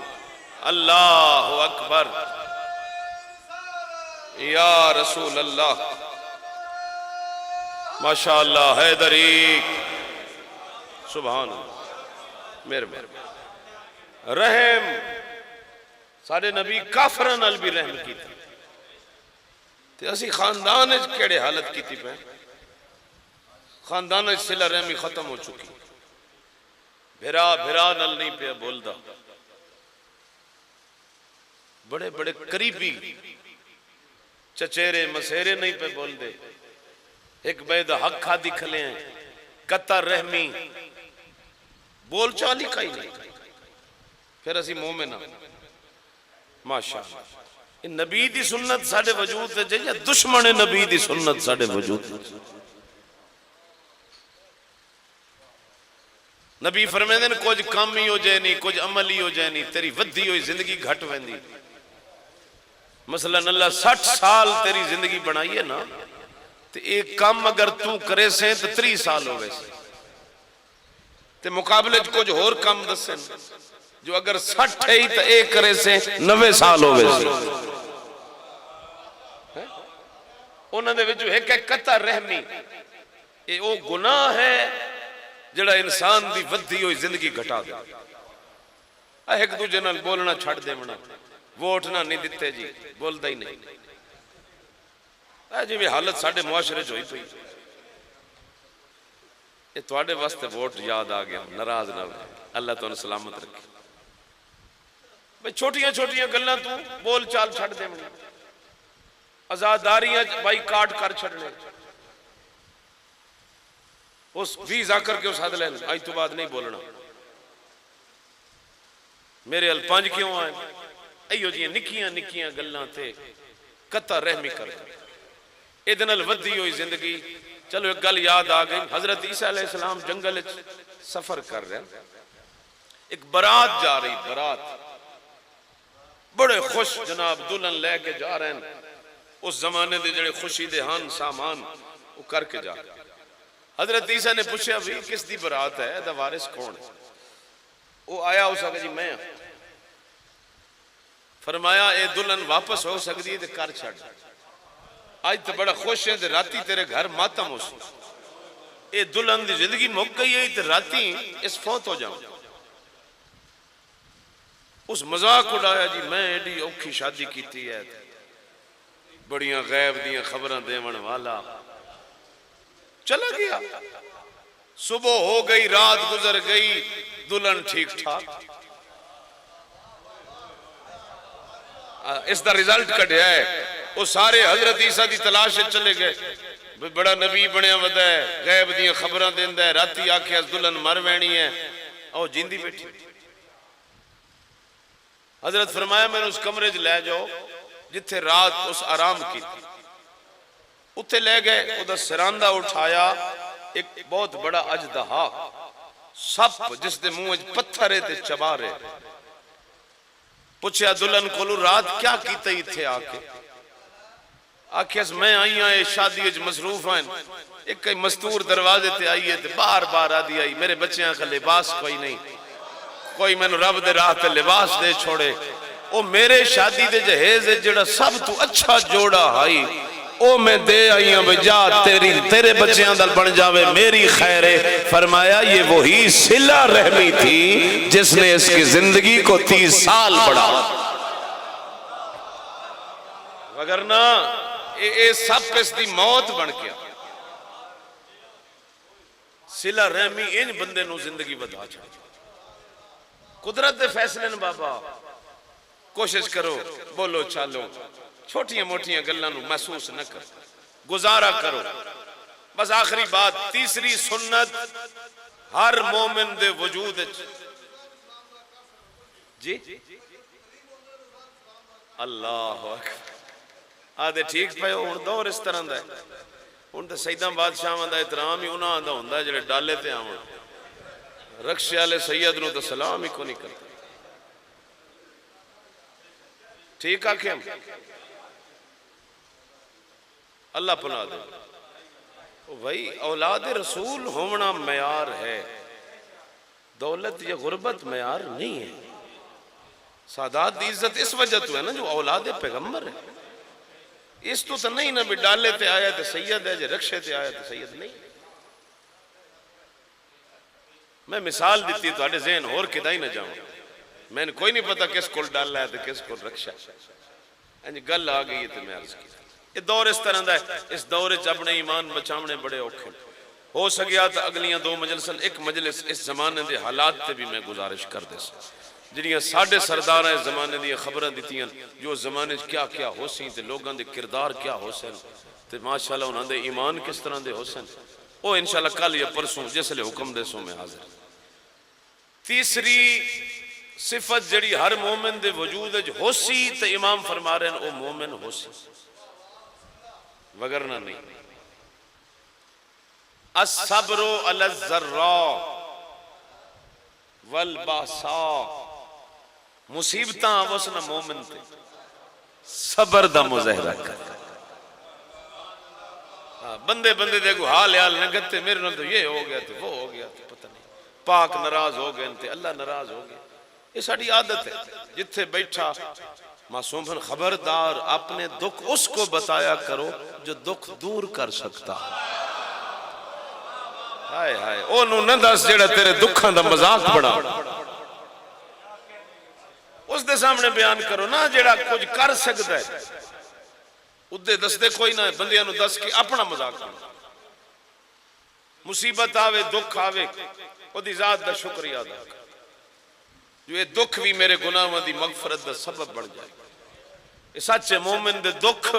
اللہ اکبر یا رسول اللہ، ماشاءاللہ حیدری، سبحان اللہ، میرے رحم سارے نبی کافران نال بھی رحم کیتا تے اسی خاندان اچ کیڑے حالت کیتی پہ، خاندان اچ صلہ رحمی ختم ہو چکی، بھرا نال نہیں پہ بولدا، بڑے بڑے قریبی چچیرے مسیرے نہیں پہ بول دے، ایک بید حق کھادی کھلے ہیں، قطع رحمی بول چالی کھائی نہیں، پھر اسی مومنہ ماشاءاللہ۔ نبی دی سنت ساڑھے وجود ہے جائے دشمن نبی دی سنت ساڑھے وجود ہے۔ نبی فرمائے دن کچھ کام ہی ہو جائے نہیں، کچھ عمل ہی ہو جائے نہیں، تیری ودی ہوئی زندگی گھٹ ویندی۔ مثلا اللہ 60 سال تیری زندگی بنائی ہے نا، تو ایک کام اگر تو کرے سے تو 30 سال ہوئے سے، تو مقابلے کچھ اور کام دسیں جو اگر 60 ہے تو ایک کرے سے 90 سال ہوئے سے۔ انہوں نے جو ہے کہ قطع رحمی، یہ وہ گناہ ہے جڑا انسان دی ودی ہوئی زندگی گھٹا دے۔ ایک دوجہ نال بولنا چھڑ دے منا، ووٹ نہ نہیں دیتے جی، بول دا ہی نہیں۔ جی بھی حالت ساڑھے معاشرے جو ہی پئی، یہ توڑے واسطے ووٹ یاد آگیا، ناراض نہ ہوئے، اللہ تو انہیں سلامت رکھے۔ بھئی چھوٹیاں گلنا تو بول چال چھڑ دے منا، ازاداریاں بائی کاٹ کر چھڑنے، اس ویزا کر کے اس حد لین، آئی تو بعد نہیں بولنا، میرے الپانج کیوں آئے، ایو جی نکیاں گلنا تھے، قطع رحمی کر ادن الودی ہوئی زندگی۔ چلو ایک گل یاد آگئی، حضرت عیسیٰ علیہ السلام جنگل سفر کر رہے ہیں، ایک برات جا رہی، برات بڑے خوش جناب دلہن لے کے جا رہے ہیں، اس زمانے دے جڑے خوشی دے ہان سامان وہ کر کے جا رہے ہیں۔ حضرت عیسیٰ نے پوچھا بھی کس دی برات ہے، دا وارث کون ہے؟ وہ آیا اس آگے جی میں فرمایا اے دلہن واپس ہو سکتی ہے تو کر چھڑ، آج تو بڑا خوش ہے تو راتی تیرے گھر ماتم ہو سکتی، اے دلہن دی زندگی مک گئی ہے تو راتی اس فوت ہو جاؤں۔ اس مذاق اڑایا جی میں ایڈی اوکھی شادی کیتی ہے، بڑیاں غیب دیاں خبریں دیون والا، چلا گیا۔ صبح ہو گئی، رات گزر گئی، دلہن ٹھیک ٹھاک، اس دا ریزلٹ کٹیا ہے، وہ سارے حضرت عیسیٰ دی تلاش چلے گئے، بڑا نبی بنیا ودا ہے، غیب دیاں خبریں دیندا ہے، راتی آکھیا دلہن مر وینی ہے، او جیندی بیٹھی۔ حضرت فرمایا میں نے اس کمرے لے جاؤ جتھے رات اس آرام کی تھی، اتھے لے گئے، ادھا سراندہ اٹھایا، ایک بہت بڑا اجدہا سپ جس دے منہ پتھرے تے چبا رہے، پوچھیا دلہن کولو رات کیا کیتے ہی تھے آکے؟ آکھیس میں آئی آئے شادی اج مصروف آئیں، ایک کئی مستور دروازے تے آئیے تے بار آدھی آئی، میرے بچے آنکھ لباس کوئی نہیں، کوئی میں نے رب دے راہ تے لباس دے چھوڑے، او میرے شادی دے جہیز جڑا سب تو اچھا جوڑا آئی، او میں دے آئی ہوں بجا تیرے بچے اندر بن جاوے میری خیرے۔ فرمایا یہ وہی صلہ رحمی تھی جس نے اس کی زندگی کو 30 سال بڑھا، وگرنہ اے سب اس دی موت بن گیا۔ صلہ رحمی ان بندے نو زندگی بدا چھا، قدرت دے فیصلے نے بابا کوشش کرو، بولو چالو، چھوٹیاں موٹیاں گلاں نو محسوس نہ کر، گزارا کرو۔ بس آخری بات، تیسری سنت ہر مومن دے وجود جی اللہ اکبر آدھے ٹھیک پہ ہوں دور اس طرح دا ہے، ہوں تو سیدہ بادشاہ دا احترام ہی انہاں دا ہوں دا جڑے ڈالے تے آؤں، رکشے والے سید نو تو سلام ہی کو نہیں کرتا۔ ٹھیک آکھیں ہم اللہ پناہ دے بھائی اولاد رسول ہونا معیار ہے، دولت یا غربت معیار نہیں ہے۔ سادات دی عزت اس وجہ تو ہے نا جو اولاد پیغمبر ہے، اس تو نہیں نہ بھی ڈالے تے آیا تے سید ہے، جو رکشے تے آیا تے سید نہیں۔ میں مثال دیتی تو آڑے ذہن اور کدھا ہی نہ جاؤں، میں نے کوئی نہیں پتا کس کو ڈالا ہے تے کس کو رکشا ہے، گل آ گئی ہے تو میں عرض کی۔ یہ دور اس طرح دا ہے، اس دور چ اپنے ایمان بچامنے بڑے اوکھے ہو سکیا تو اگلیاں دو مجلسن ایک مجلس اس زمانے دے حالات تے بھی میں گزارش کر دے سا جنیاں ساڑھے سردار ہے زمانے دی خبریں دیتی ہیں جو زمانے کیا کیا ہو سی تے لوگاں دے کردار کیا ہو سن تے ماشاءاللہ انہاں دے ایمان کس طرح دے ہو سن، وہ انشاءاللہ کل یا پرسوں جس لئے حکم دے سو میں حاضر۔ تیسری صفت جڑی ہر مومن دے وجود ہو سی تے امام فرما رہے ہیں وہ مومن ہو سی وگرنہ نہیں۔ الصبر علی الضراء والباساء، مصیبتاں آوسنا مومن تے صبر دا مظاہرہ کر۔ بندے دیکھو حال نگتے میرے نال تو یہ ہو گیا تو وہ ہو گیا تو پتہ نہیں، پاک ناراض ہو گئے تے اللہ ناراض ہو گیا۔ یہ ساڑھی عادت ہے، جتھے بیٹھا معصوم بن خبردار اپنے دکھ اس کو بتایا کرو جو دکھ دور کر سکتا۔ ہائے ہائے او نہ دس جڑا تیرے دکھاں دا مذاق بڑا، اس دے سامنے بیان کرو نا جڑا کچھ کر سکتا ہے، ادھے دس دے کوئی نہ ہے، بندیاں نو دس کے اپنا مذاق بڑا۔ مصیبت آوے دکھ آوے او دی ذات دا شکریہ ادا کر، جو یہ دکھ بھی میرے گناہاں دی مغفرت دا سبب بڑھ جائے۔ یہ سچے مومن دے دکھ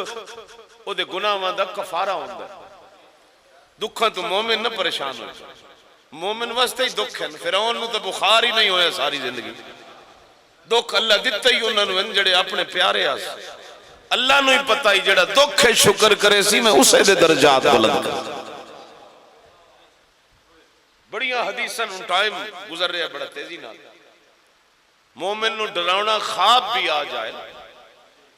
او دے گناہاں دا کفارہ ہوندہ ہے۔ دکھاں تو مومن نہ پریشان ہو جائے، مومن واسطے ہی دکھ ہے، فرعون نو تو بخار ہی نہیں ہویا ساری زندگی۔ دکھ اللہ دیتا ہی انہوں نے جڑے اپنے پیارے آس، اللہ نو ہی پتہ ہی جڑا دکھ ہے شکر کرے سی میں اسے دے درجات بلند کر۔ بڑیاں حدیثاں ان ٹائم گزر رہے ہیں بڑا تیزی نال، مومن نو ڈراؤنا خواب بھی آ جائے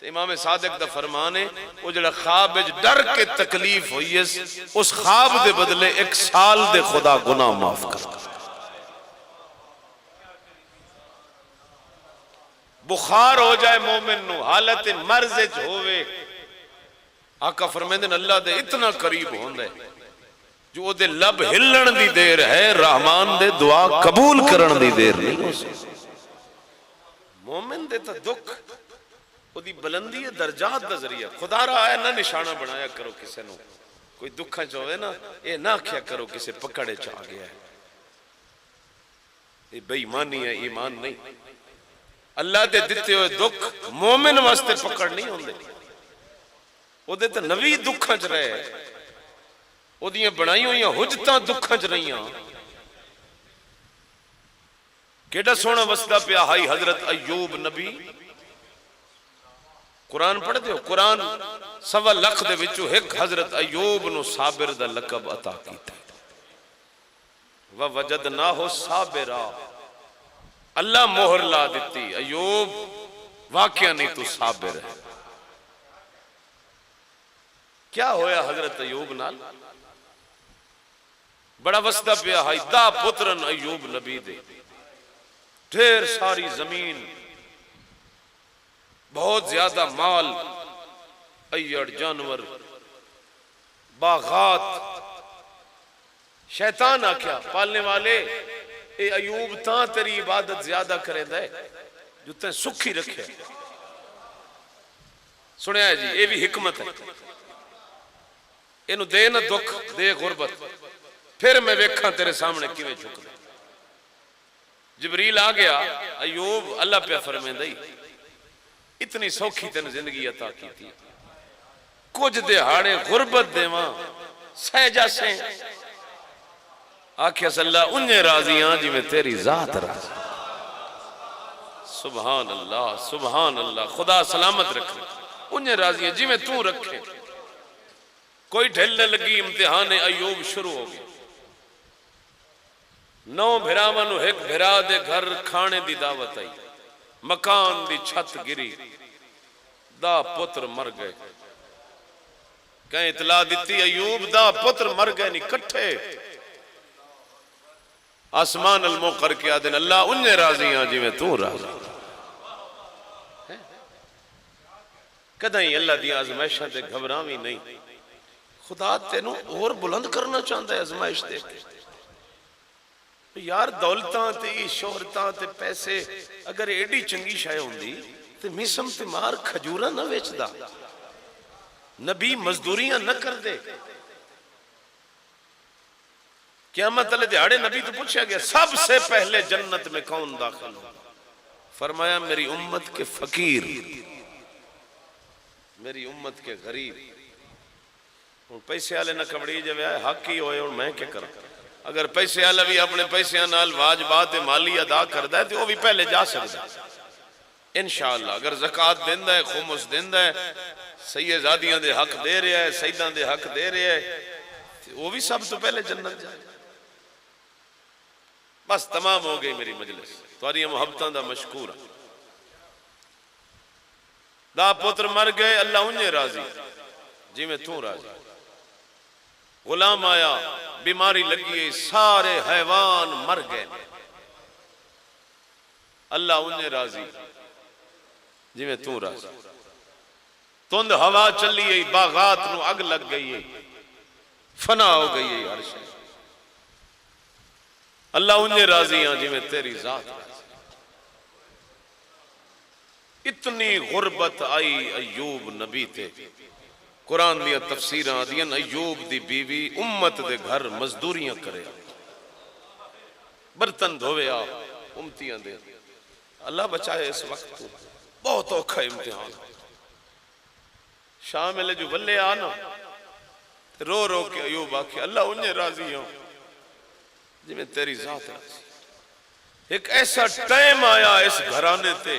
تو امام صادق دا فرمان ہے وہ جڑا خواب ڈر کے تکلیف ہوئی ہے اس خواب دے بدلے 1 سال دے خدا گناہ معاف کر۔ بخار ہو جائے مومن نو حالت مرض ہوئے، آقا فرمیندے اللہ دے اتنا قریب ہوندے جو وہ دے لب ہلن دی دیر ہے، رحمان دے دعا قبول کرن دی دیر نہیں ہو سکتی۔ مومن دے تا دکھ وہ دی بلندی درجات دا ذریعہ، خدا رہا ہے نہ نشانہ بنایا کرو کسے نو، کوئی دکھا چاہوے نا یہ نہ کیا کرو کسے پکڑے چاہ گیا ہے، یہ بے ایمانی ہے، ایمان نہیں۔ اللہ دے دیتے ہوئے دکھ مومن واسطے پکڑ نہیں ہوندے، وہ دے تا نوی دکھا چ رہے، وہ دیاں بنائی ہوئی حجتاں دکھا چ رہیاں۔ کیڑا سونا وسطہ پیا ہائی حضرت ایوب نبی، قرآن پڑھ دیو، قرآن 1.25 لاکھ دے وچوں ایک حضرت ایوب نو صابر دا لقب عطا کیتا وَوَجَدْنَاهُ صَابِرًا، اللہ مہر لا دیتی ایوب واقعہ نہیں تو صابر ہے۔ کیا ہویا حضرت ایوب نال؟ بڑا وسطہ پیا ہائی دا پترن ایوب نبی دے، ڈھیر ساری زمین، بہت زیادہ مال، ایڑ جانور، باغات۔ شیطان آکھیا پالنے والے اے ایوب تاں تیری عبادت زیادہ کرے دے جو تیں سکھی رکھے۔ سنیا ہے جی یہ بھی حکمت ہے، انہوں دے نہ دکھ دے غربت، پھر میں ویکھاں تیرے سامنے کیویں جھک دے۔ جبریل آ گیا، ایوب اللہ پہ فرمائیں دائی اتنی سوکھی تین زندگی عطا کی تھی، کچھ دہاڑے غربت دے ماں سہجا سے آکھیا صلی اللہ انہیں راضیاں جی میں تیری ذات راضی۔ سبحان اللہ سبحان اللہ، خدا سلامت رکھے، انہیں راضیاں جی میں تو رکھے۔ کوئی ڈھلنے لگی امتحان ایوب شروع ہو گئی، 9 بھراوانو ایک بھرا دے گھر کھانے دی دعوت آئی، مکان دی چھت گری، دا پتر مر گئے. کہیں اطلاع دیتی ایوب دا پتر مر گئے نہیں کٹھے آسمان المو کر کے آدھن اللہ انہیں راضی ہیں جی میں تو راضی. کدھیں اللہ دی آزمائشاں تے گھبرامی نہیں. خدا تینوں اور بلند کرنا چاہتا ہے آزمائش دے کے. یار دولتاں تے شہرتاں تے پیسے اگر ایڈی چنگی شائع ہوندی تے میسم تے مار کھجورہ نہ ویچ دا, نبی مزدوریاں نہ کر دے. قیامت علیہ دیہاڑے نبی تو پوچھا گیا سب سے پہلے جنت میں کون داخل ہو؟ فرمایا میری امت کے فقیر, میری امت کے غریب. پیسے والے نہ کمڑی جب آئے حق ہی ہوئے اور میں کیا کروں. اگر پیسے والا بھی اپنے پیسے نال واجبات مالی ادا کردا ہے تو وہ بھی پہلے جا سکتا انشاءاللہ. اگر زکوٰۃ دیندا ہے, خمس دیندا ہے, سیدزادیاں دے حق دے رہا ہے, سیداں دے حق دے رہا ہے, وہ بھی سب تو پہلے جنت جائے. بس تمام ہو گئی میری مجلس. تمہاری محبتاں دا مشکور دا پتر مر گئے اللہ انہیں راضی جی میں تو راضی. غلام آیا بیماری لگی سارے حیوان مر گئے اللہ انہیں راضی جی میں تو راضی. تند ہوا چلی گئی باغات نو اگ لگ گئی فنا ہو گئی ہے عرش. اللہ انہیں راضی ہیں جی میں تیری ذات راضی. اتنی غربت آئی ایوب نبی تے. قرآن دیا تفسیران دیاں ایوب دی بیوی امت دے گھر مزدوریاں کرے, برتن دھوے آپ امتیاں دے. اللہ بچائے اس وقت بہت اوکھا امتحان. شامل جو بلے آنا رو رو کے ایوب آکے اللہ انہیں راضی ہوں جی میں تیری ذات راضی. ایک ایسا ٹائم آیا اس گھرانے تے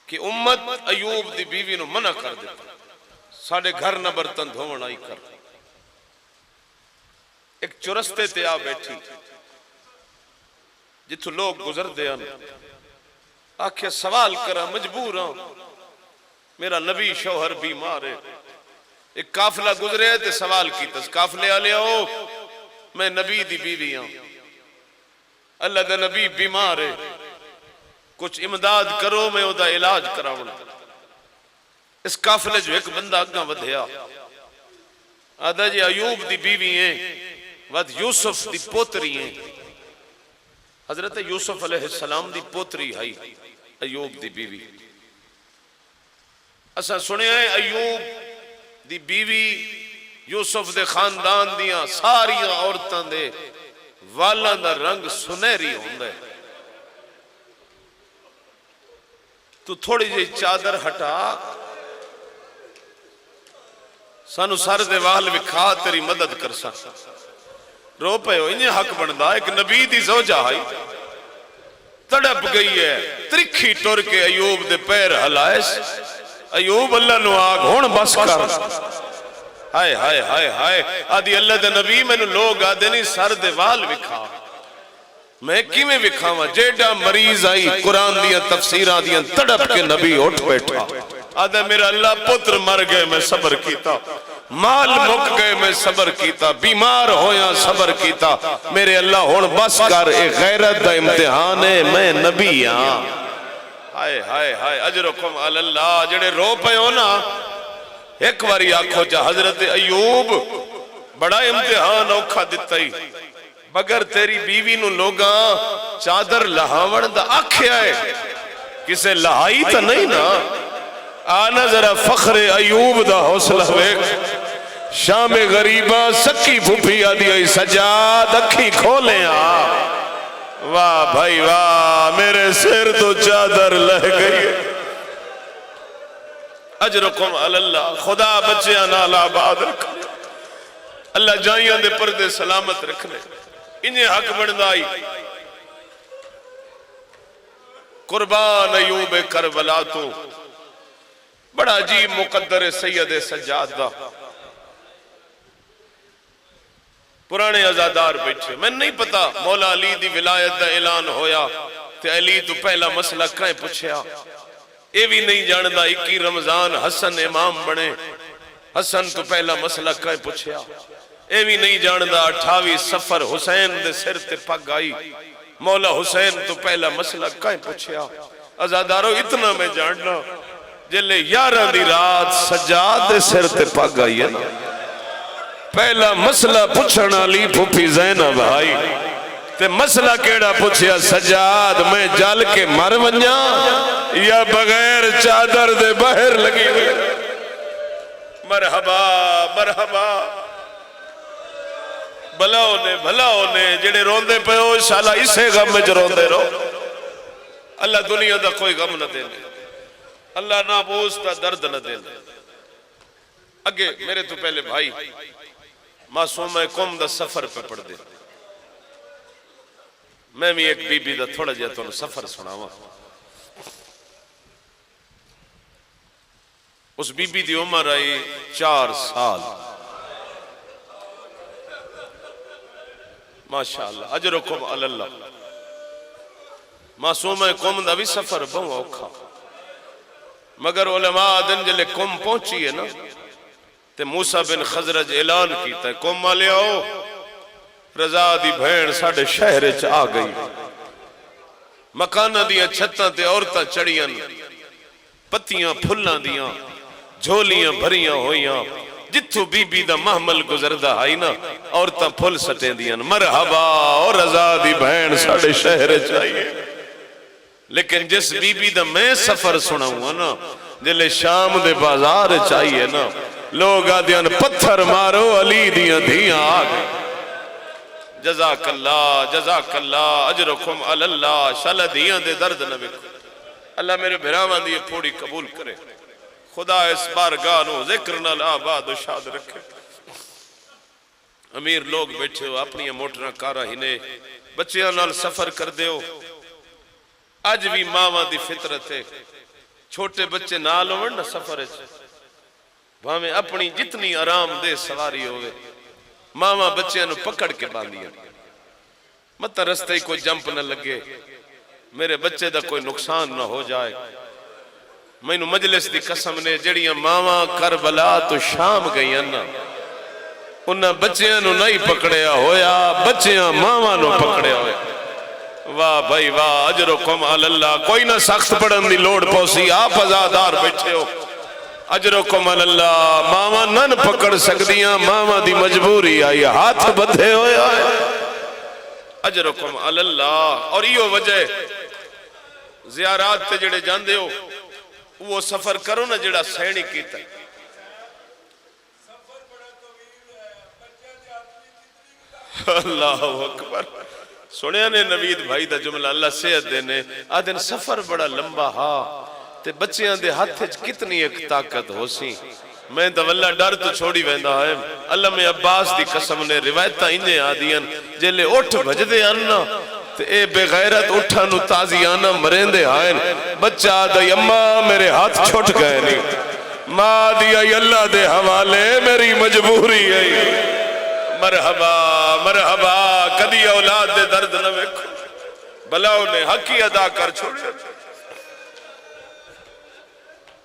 کہ امت ایوب دی بیوی نو منع کر دیتا ساڑھے گھر نہ برتن دھونا ہی کر. ایک چرستے تے آ بیٹھی جتو لوگ گزر دیا آکھے سوال کرا مجبور ہوں میرا نبی شوہر بیمار ہے. ایک قافلہ گزرے تے سوال کی تس قافلے آلے ہو میں نبی دی بیوی ہوں اللہ دا نبی بیمار ہے کچھ امداد کرو میں او دا علاج کراؤں. اس قافلے جو ایک بندہ اگاں ودھیا آدھا جی ایوب دی بیوی ہیں ود یوسف دی پوتری ہیں. حضرت یوسف علیہ السلام دی پوتری ہے ایوب دی بیوی. اسا سنے ہیں ایوب دی بیوی یوسف دے خاندان دیاں ساری عورتاں دے والاں دا رنگ سنہری ہوندا ہے. تو تھوڑی جی چادر ہٹا سانو سر دے وال وکھا تیری مدد کر سا. رو پہ ہو انہیں حق بندہ ایک نبی دی زوجہ آئی تڑپ گئی ہے ترکھی ٹور کے ایوب دے پیر ہلائش. ایوب اللہ نو آگ ہون بس کر ہائے ہائے ہائے ہائے آدھی اللہ دے نبی میں نو لوگ آدھے نہیں سر دے وال وکھا میں کی میں وکھاواں جیڑا مریض آئی قرآن دیا تفسیران دیا تڑپ کے نبی اٹھ بیٹھا آدھے میرا اللہ پتر مر گئے میں صبر کیتا مال مک گئے میں صبر کیتا بیمار ہویا صبر کیتا میرے اللہ ہون بس کر اے غیرت دا امتحان ہے میں نبی ہاں. ہائے ہائے ہائے اجرکم علی اللہ جڑے رو پہ ہونا ایک واری آنکھو جا حضرت ایوب بڑا امتحان اوکھا دیتا ہی بگر تیری بیوی نو لوگاں چادر لہاون دا آکھے آئے کسے لہائی تا نہیں نا. آنا ذرا فخر ایوب دا حوصلہ ویک شام غریبہ سکی پھوپی آدھی آئی سجاد اکھی کھولیں واہ بھائی واہ میرے سر تو چادر لہ گئی. اجرکم علی اللہ خدا بچیاں نال آباد رکھ اللہ جائیاں دے پردے سلامت رکھنے انہیں حق بندائی. قربان ایوب کربلا تو بڑا عجیب مقدر سید سجاد دا پرانے ازادار بیٹھے میں نہیں پتا مولا علی دی ولایت دا اعلان ہویا تے علی تو پہلا مسئلہ کہیں پوچھیا اے بھی نہیں جاندا 21 رمضان حسن امام بنے، حسن تو پہلا مسئلہ کہیں پوچھیا۔ اے بھی نہیں جاندا 28 سفر حسین دے سر تے پگ آئی، مولا حسین تو پہلا مسئلہ کہیں پوچھیا۔ ازادارو اتنا میں جاننا جلے 11 دی رات سجاد دے سر تے پگ آئی ہے نا، پہلا مسئلہ پوچھنا لی پھوپھی زینب آئی تے مسئلہ کیڑا پوچھیا، سجاد میں جل کے مر ونجا یا بغیر چادر دے بہر لگی ہوئی؟ مرحبا مرحبا، بھلاؤ نے جڑے روندے پہ ہو شالا اسے غم میں جو روندے رہو۔ اللہ دنیا دا کوئی غم نہ دے، اللہ ناموس دا درد نہ دے۔ اگے میرے تو پہلے بھائی معصومہ قوم دا سفر پہ پڑھ دے، میں بھی ایک بی بی دا تھوڑا جہاں تو سفر سناوا۔ اس بی بی دی عمر آئی 4 سال، ماشاءاللہ اجرکم علی اللہ۔ معصومہ قوم دا بھی سفر بہت اوکھا، مگر علماء دن جلے قوم پہنچی ہے نا تے موسیٰ بن خزرج اعلان کیتا ہے، قوم مالے آؤ، رضا دی بھین ساڑھے شہر چ آ گئی۔ مکانہ دیاں چھتاں تے عورتاں چڑیاں، پتیاں پھلاں دیاں جھولیاں بھریاں ہویاں، جتھو بی بی دا محمل گزردہ آئی نا عورتاں پھل سٹیں دیاں، مرحبا اور رضا دی بہن ساڑھے شہر چاہیے۔ لیکن جس بی بی دا میں سفر سنا ہوا نا جلے شام دے بازار چاہیے نا، لوگ آدیاں پتھر مارو علی دیاں دھیاں آگئے۔ جزاک اللہ اجرکم علی اللہ، شالا دھیاں دے درد نہ بکو۔ اللہ میرے بھراوان دی پھوڑی قبول کرے، خدا اس بارگاہ نو ذکر نال آباد و شاد رکھے۔ امیر لوگ بیٹھے ہو اپنی موٹرہ کارا ہی نے بچیاں نال سفر کر دے ہو۔ آج بھی ماں دی فطرت ہے، چھوٹے بچے نال ہوئے نا سفر ہے، وہاں میں اپنی جتنی آرام دے سواری ہوئے، ماں بچیاں نو پکڑ کے باندھیا، مت رستے کوئی جمپ نہ لگے، میرے بچے دا کوئی نقصان نہ ہو جائے۔ میں نو مجلس دی قسم نے جڑیاں ماں کربلا تو شام گئی نا، انہاں بچیاں نو نہیں پکڑیا ہویا، بچیاں ماں نو پکڑیا ہویا۔ واہ بھائی واہ، اجرکم علی اللہ۔ کوئی نہ سخت پڑھن دی لوڑ پوسی، آپ ازادار بیٹھے ہو، اجرکم علی اللہ۔ ماں نن پکڑ سکدیاں، ماں دی مجبوری آئی، ہاتھ بدھے ہویا ہے، اجرکم علی اللہ۔ اور یہ وجہ زیارات تے جڑے جاندے ہو وہ سفر کرو نا جڑا سینی کیتا ہے۔ اللہ اکبر، سنیا نے نوید بھائی دا جملہ، اللہ صحت دینے، آدھن سفر بڑا لمبا ہا تے بچیاں دے ہاتھ کتنی ایک طاقت ہو سی۔ میں تو واللہ ڈر تو چھوڑی ویندا ہے۔ اللہ میں عباس دی قسم نے روایتہ انہیں آدیاں جلے اٹھ بھج دے آنا تے اے بے غیرت اٹھا نو تازیانہ مرین دے آئین، بچہ دے اماں میرے ہاتھ چھوٹ گئے نہیں، ماں دیا اللہ دے حوالے میری مجبوری ہے۔ مرحبا مرحبا، کدی اولاد دے درد نہ ویکھو، بلاؤ نے حقی ادا کر چھوڑے۔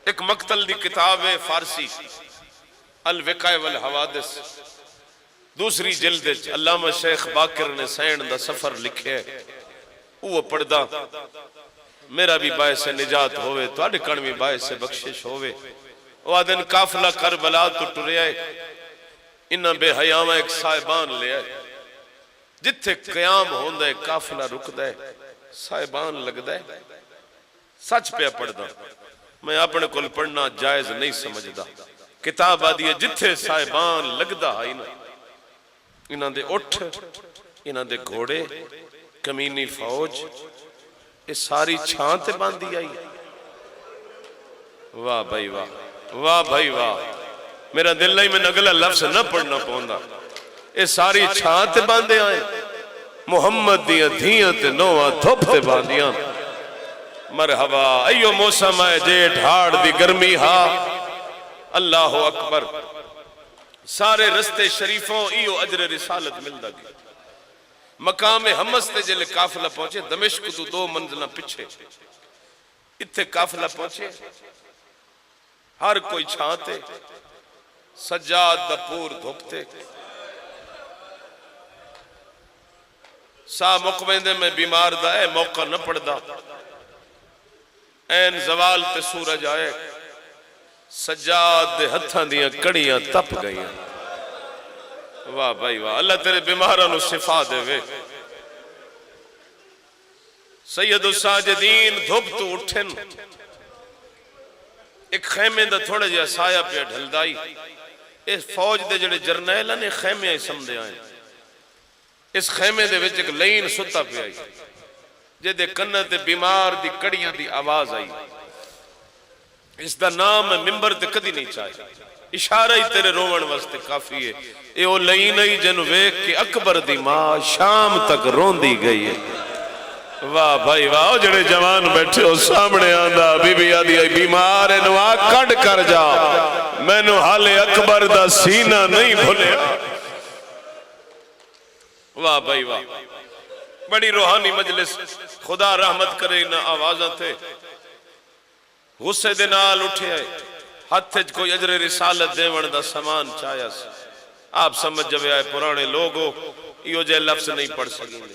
ایک مقتل دی کتاب ہے فارسی، الوقائع والحوادث، دوسری جلد علامہ شیخ باقر نے سین دا سفر لکھے، وہ پڑھدا میرا بھی باعث نجات ہوئے تو اڈکن بھی باعث بخشش ہوئے۔ وہ آدھن کافلہ کربلا تو ٹرے آئے، انہاں بے حیامہ ایک صاحبان لے آئے، جتھے قیام ہوندہ ہے کافلہ رکدہ ہے، صاحبان لگدہ ہے۔ سچ پہ پڑھدا، میں اپنے کل پڑھنا جائز نہیں سمجھدا۔ کتاب آدھی ہے جتھے صاحبان لگدہ آئی نا، انہاں دے اٹھ، انہاں دے گھوڑے، کمینی فوج، یہ ساری چھانتے باندھی آئی۔ واہ بھائی واہ، واہ بھائی واہ، میرا دل نہیں میں اگلا لفظ نہ پڑھنا پوندا، یہ ساری چھانتے باندھے آئے، محمد دیاں دھیاں تے نوہ دھوپتے باندھیاں۔ مرحبا، ایو موسم ہے جیٹ ہاڑ دی گرمی ہا، اللہ اکبر۔ سارے رستے شریفوں ایو اجر رسالت ملدا گیا۔ مقام حمص تے جلے قافلہ پہنچے، دمشق تو 2 منزلہ پچھے اتھے قافلہ پہنچے ہر کوئی چھانتے سجاد دا پور دھوپتے سا مقویندے میں بیمار دا اے موقع نہ پڑ دا این زوال تے سورج آئے سجاد دے ہتھاں دیاں کڑیاں تپ گئیاں واہ بھائی واہ اللہ تیرے بیماروں نو شفا دے وے سید الساجدین دھوپ تو اٹھن ایک خیمے دا تھوڑا جہا سایہ پہ ڈھلدائی اس فوج دے جڑے جرنیل نے خیمے آئی سمدے آئیں اس خیمے دے وچ ایک لین ستا پہ آئی جے دے کنت بیمار دی کڑیاں دی آواز آئی اس دا نام ممبر تے کدی نہیں چاہے اشارہ ہی تیرے روون واسطے کافی ہے اے او لین ہی جنو ویک کہ اکبر دی ماں شام تک رون دی گئی ہے واہ بھائی واہ جڑے جوان بیٹھے ہو سامنے آندہ بی بی آدھی آئی بیمار انواع کڑ کر جا میں نو حال اکبر دا سینہ نہیں بھولے واہ بھائی واہ بڑی روحانی مجلس خدا رحمت کرے نہ آوازاں تھے غصے دے نال اٹھے آئے ہاتھ کوئی اجر رسالت دیوان دا سامان چاہیا سے آپ سمجھ جبے آئے پرانے لوگوں یہ جے لفظ نہیں پڑھ سکیں گے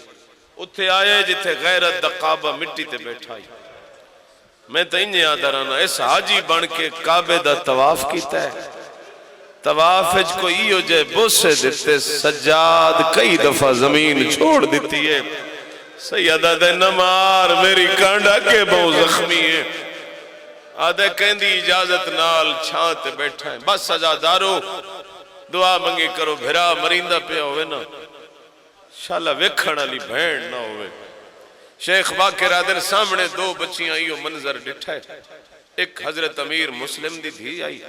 اتھے آئے جتھے غیرت دا کعبہ مٹی تے بیٹھائی میں تو انہیں یاد رہنا اس حاجی بن کے کعبے دا طواف کیتا ہے طواف اج کو ایو جے بوسے دیتے سجاد کئی دفعہ زمین چھوڑ دیتی ہے سیدہ دے نمار میری کانڈا کے بہت زخمی ہے آدھے کہندی اجازت نال چھانتے بیٹھا ہے بس سجادارو دعا منگی کرو بھرا مرندہ پہ ہوئے نا شاللہ ویکھنا لی بھین نہ ہوئے شیخ باقر آدھر سامنے دو بچیاں ایو منظر ڈٹھائے ایک حضرت امیر مسلم دی دھی آئی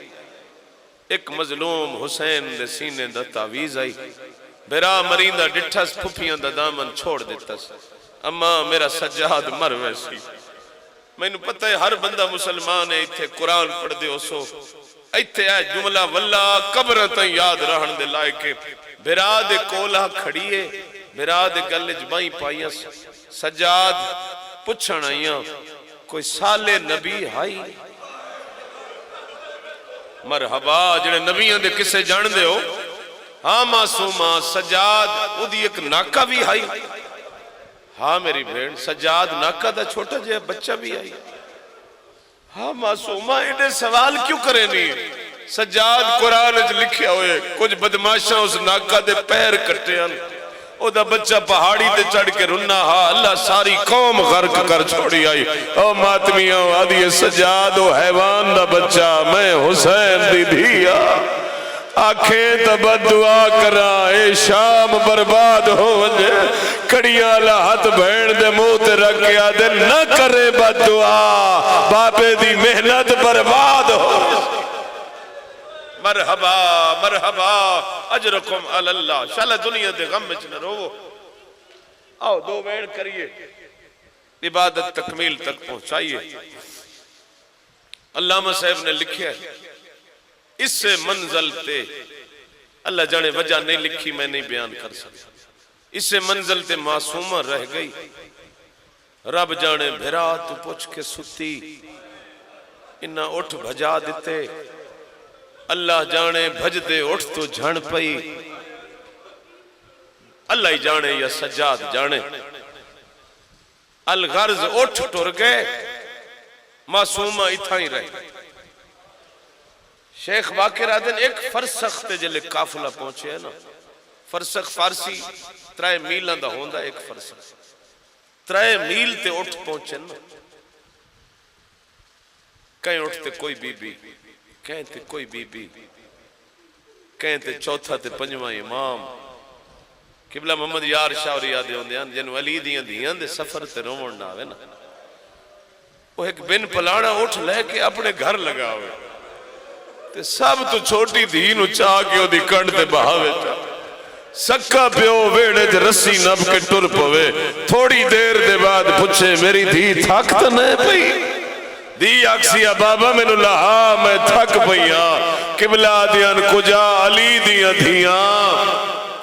ایک مظلوم حسین دے سینے دا تعویز آئی بھرا مرندہ ڈٹھس پھپیاں دا دامن چھوڑ دیتا س اما میرا سجاد مر ویسی میں نے پتہ ہے ہر بندہ مسلمان ہے ایتھے قرآن پڑھ دے اسو ایتھے آئے جملہ واللہ قبرتاں یاد رہن دے لائے کے بھرا دے کولا کھڑیے بھرا دے گلج بائیں پائیاں سجاد پچھن آئیاں کوئی سالے نبی ہائی مرحبا جڑے نبیاں دے کسے جان دے ہو ہاں معصومہ سجاد او دی ایک ناکہ بھی آئی ہاں میری بھین سجاد ناکہ دا چھوٹا جے بچہ بھی آئی ہاں معصومہ انہیں سوال کیوں کرے نہیں سجاد قرآن اج لکھے ہوئے کچھ بدماشاں اس ناکہ دے پیر کٹے ہیں او دا بچہ پہاڑی تے چڑھ کے رنہ ہاں اللہ ساری قوم غرق کر چھوڑی آئی او ماتمیاں آدھی سجاد او حیوان دا بچہ میں حسین دی دھیا آنکھیں تب دعا کرا اے شام برباد ہو وجہ کڑیاں لہت بھین دے موت رکھیا دے نہ کرے بد دعا باپے دی محنت برباد ہو مرحبا مرحبا اجرکم اللہ شاءاللہ دنیا دے غم میں چنہ رو آؤ دو بین کریے عبادت تکمیل تک پہنچائیے علامہ صاحب نے لکھیا ہے اس سے منزل تے اللہ جانے وجہ نہیں لکھی میں نہیں بیان کر سکتا اس سے منزل تے معصومہ رہ گئی رب جانے بھرا تو پوچھ کے ستی انہا اٹھ بھجا دیتے اللہ جانے بھج دے اٹھ تو جھن پئی اللہ ہی جانے یا سجاد جانے الغرض اٹھ ٹر گئے معصومہ اتھا ہی رہے شیخ باقر آدن ایک فرسخ تے جلے کافلہ پہنچے ہے نا فرسخ فارسی 3 میلہ دا ہوندہ ایک فرسخ 3 میل تے اٹھ پہنچے نا کہیں اٹھتے کوئی بی بی کہیں تے کوئی بی بی کہیں تے چوتھا تے پنجواں امام قبلہ محمد یار شاہ اور یادے ہوندے ہیں جنو علی دیاں دیاں دے سفر تے رومن نہ آوے نا وہ ایک بن پلانا اٹھ لے کے اپنے گھر لگا ہوئے تے سب تو چھوٹی دھی نو چاہ کے او دی کنڈ تے بہاوے چاہ سکا پیو ویڑے تے رسی نب کے ٹر پوے تھوڑی دیر دے بعد پوچھے میری دھی تھک تو نہیں پئی دی آکسیا بابا میں نو لہا میں تھک پئیاں قبلہ دیاں کجا علی دیاں دھیاں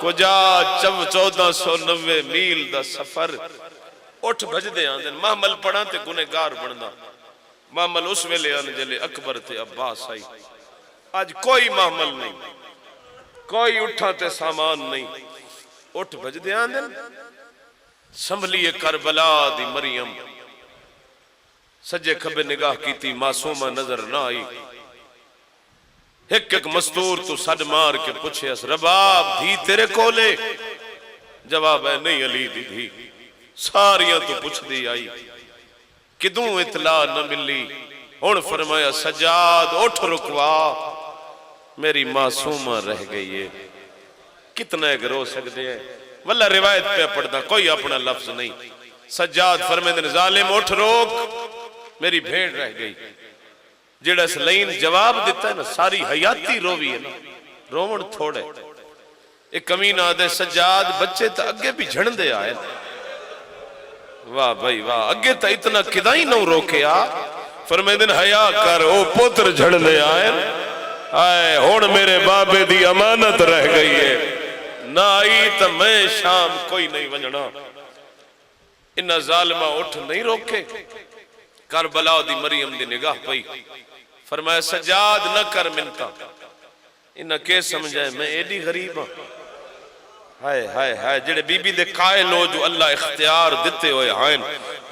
کجا 1490 میل دا سفر اٹھ بھج دے آن دن محمل پڑھاں تے گنہگار بڑھنا محمل اس ویلے آنے جلے اکبر تے عباس آئی. آج کوئی محمل نہیں, کوئی اٹھا تے سامان نہیں. اٹھ بج دے آنے سنبھلی کربلا دی مریم, سجے کھبے نگاہ کی تھی معصومہ نظر نہ آئی. ایک ایک مستور تو سڈ مار کے پوچھے اس رباب دھی تیرے کولے؟ جواب ہے نہیں علی دی دھی. ساریاں تو پوچھ دی آئی کدوں اطلاع نہ ملی. ہن فرمایا سجاد اٹھ رکوا, میری معصومہ رہ گئی ہے. کتنا ایک رو سکتے ہیں واللہ روایت پہ پڑھتا کوئی اپنا لفظ نہیں. سجاد فرمائے ظالم اٹھ روک, میری بھیڑ رہ گئی. جڑا اس لین جواب دیتا ہے نا ساری حیاتی روی ہے نا, رومن تھوڑے. ایک کمینہ آدھے سجاد بچے تا اگے بھی جھڑ دے آئے. واہ بھائی واہ, اگے تا اتنا کدائی نہ روکے آ. فرمائے دن حیا کر او پتر جھڑ دے آئے. آئے ہون میرے بابے دی امانت رہ گئی ہے, نہ آئی تا میں شام کوئی نہیں ونجنا. انہا ظالمہ اٹھ نہیں روکے. کربلا دی مریم دی نگاہ پئی. فرمایا سجاد نہ کر منتا. انہا کے سمجھائے میں ایڈی غریب ہاں. ہائے ہائے ہائے جڑے بی بی دے قائل ہو جو اللہ اختیار دیتے ہوئے ہائن.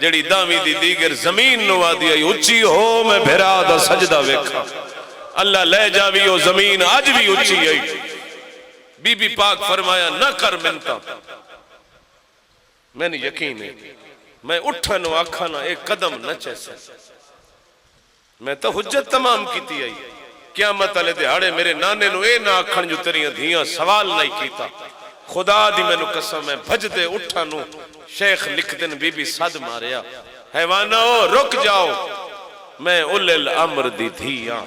جڑی دامی دی دیگر زمین نوا دیا اچھی ہو میں بھرا دا سجدہ ویکھا. اللہ لے جاوی ہو زمین آج بھی اچھی آئی. بی بی پاک فرمایا نہ کر منتا. میں نے یقین ہے میں اٹھنو آکھانا ایک قدم نہ چیسے. میں تو حجت تمام کیتی آئی. قیامت علیہ دیہاڑے میرے نانے نو اے نہ آکھن جو تیریاں دھیاں سوال نہیں کیتا. خدا دی میں نو قسم ہے بھج دے اٹھنو. شیخ لکھ دن بی بی صد ماریا حیوانو رک جاؤ میں اول الامر دی دھیاں.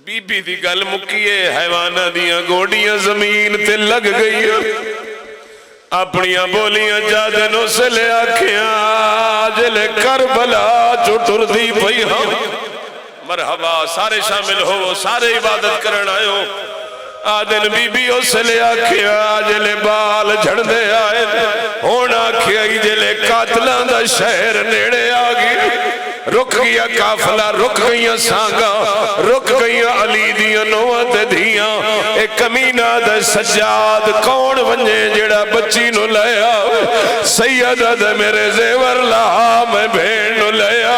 بی بی دی گل مکیے حیوانہ دیاں گوڑیاں زمین تے لگ گئی. اپنیاں بولیاں جادنوں سے لے آکھیاں جلے کربلا چٹر دی پئی ہم. مرحبا سارے شامل ہو, سارے عبادت کرن آئے ہو. آدن بی بی او سے لے آکھیاں جلے بال جھڑ دے آئے. ہونا آکھیاں جلے قاتلان دا شہر نیڑے آگی. رک گیا کافلہ, رک گیا سانگا, رک گیا علی دیاں نوات دھیاں. ایک کمینہ دے سجاد کون ونجے جڑا بچی نو لیا. سید دے میرے زیور لا میں بھیڑ نو لیا.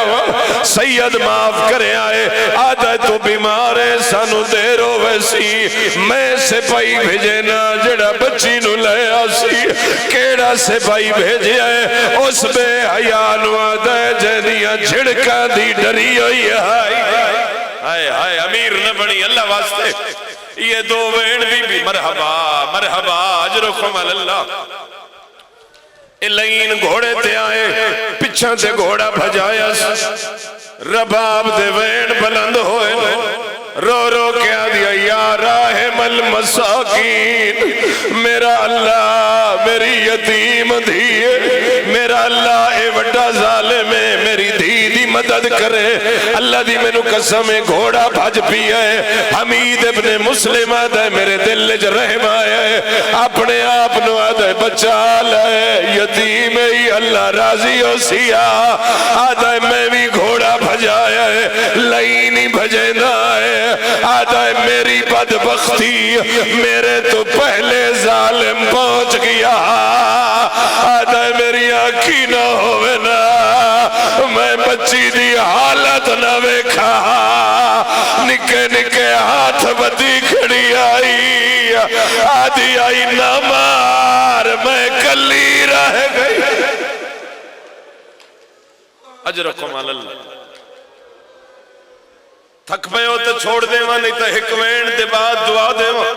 سید معاف کرے آئے آدھا تو بیمارے سانو دیرو ویسی. میں سپائی بھیجے نا جڑا بچی نو لیا سی. کیڑا سپائی بھیجے آئے اس بے حیانو آدھا جنیاں جھڑ کا دی ڈری ہوئی ہے. ہائے ہائے امیر نہ بنی اللہ واسطے. یہ دو وین بی مرحبا مرحبا اجرکم اللہ. لین گھوڑے تے آئے پچھا تے گھوڑا بھجایا. رباب دے وین بلند ہوئے رو رو کیا دیا یا راہم المساکین. میرا اللہ میری یتیم دھیے, میرا اللہ اے وڈا ظالم ہے, میری دھی دی مدد کرے. اللہ دی میں نو قسم گھوڑا بھج پیا ہے. حمید ابن مسلم آدھے میرے دل جو رحم آیا ہے, اپنے آپ نو آدھے بچا لے. یتیم ہی اللہ راضی ہو سیا. آدھے میں بھی گھوڑا بھجایا ہے, لائنی بھجینا ہے. آدھا میری بدبختی میرے تو پہلے ظالم پہنچ گیا. آدھا میری آنکھی نہ ہوئے نا میں بچی دی حالت نہ ویکھا. نکے نکے ہاتھ بدی کھڑی آئی. آدھی آئی نہ مار میں کلی رہ گئی. اجرکم اللہ. تھک پہ ہو تو چھوڑ دے ماں, نہیں تو حکمین دے بعد دعا دے ماں.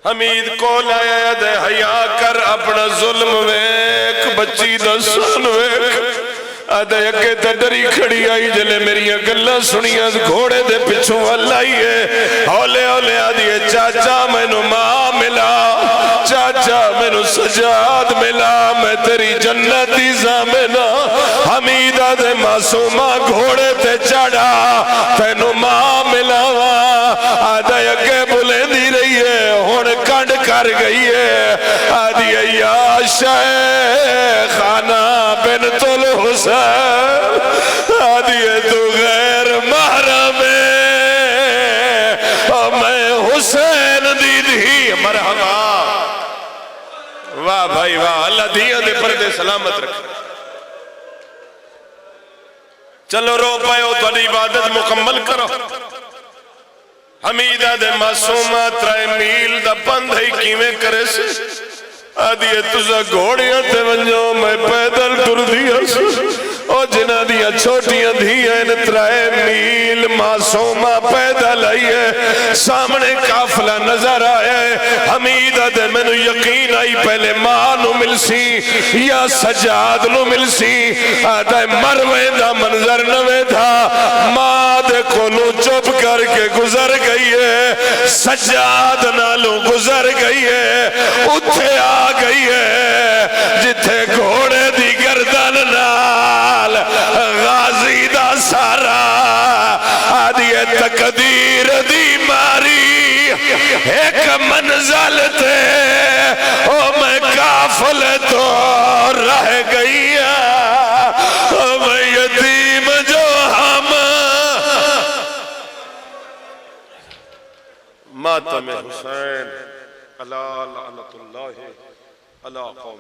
حمید کو لایا دے حیا کر اپنا ظلم ویک, بچی دا سن ویک. آدھے اگے تے ڈری کھڑی آئی جلے میری گلہ سنیاں گھوڑے دے پچھوں والائی ہے. ہولے ہولے آدھیے چاچا میں نو ماں ملا, چاچا میں نو سجاد ملا, میں تیری جنتی زامنہ. حمید آدھے معصومہ گھوڑے تے چڑھا تینو ماں ملاوا. آدھے اگے بلے دی رہی ہے ہون کنڈ کر گئی ہے. آدھی یا شیخانہ بن بنت الحسین آدھی تو غیر محرم اور میں حسین دی دھی مرحبا واہ بھائی واہ اللہ دھیاں دے پردے سلامت رکھے چلو رو پائے ہو تو عبادت مکمل کرو حمیدہ دے معصومہ 3 میل دا پند ہے کیویں کرے سے آدھیے تُزا گھوڑیاں تے ونجو میں پیدل ٹر دیا سے اور جنہ دیا چھوٹیاں دھیاں 3 میل معصومہ پیدل آئیے سامنے قافلہ نظر آئے حمیدہ دے میں نو یقین آئی پہلے ماں نو مل سی یا سجاد نو مل سی آدھے مروے دا منظر نوے تھا ماں دے کولو چپ کر کے گزر گئی ہے سجاد نالو گزر گئی ہے اتھے آ گئی ہے جتھے گھوڑے دی گردن نال غازی دا سارا آدھی تقدیر دی ماری ایک منزل تے او میں کافل تو رہ گئی میں یتیم جو ہم ماتم حسین اللہ لعنت اللہ اللہ قوم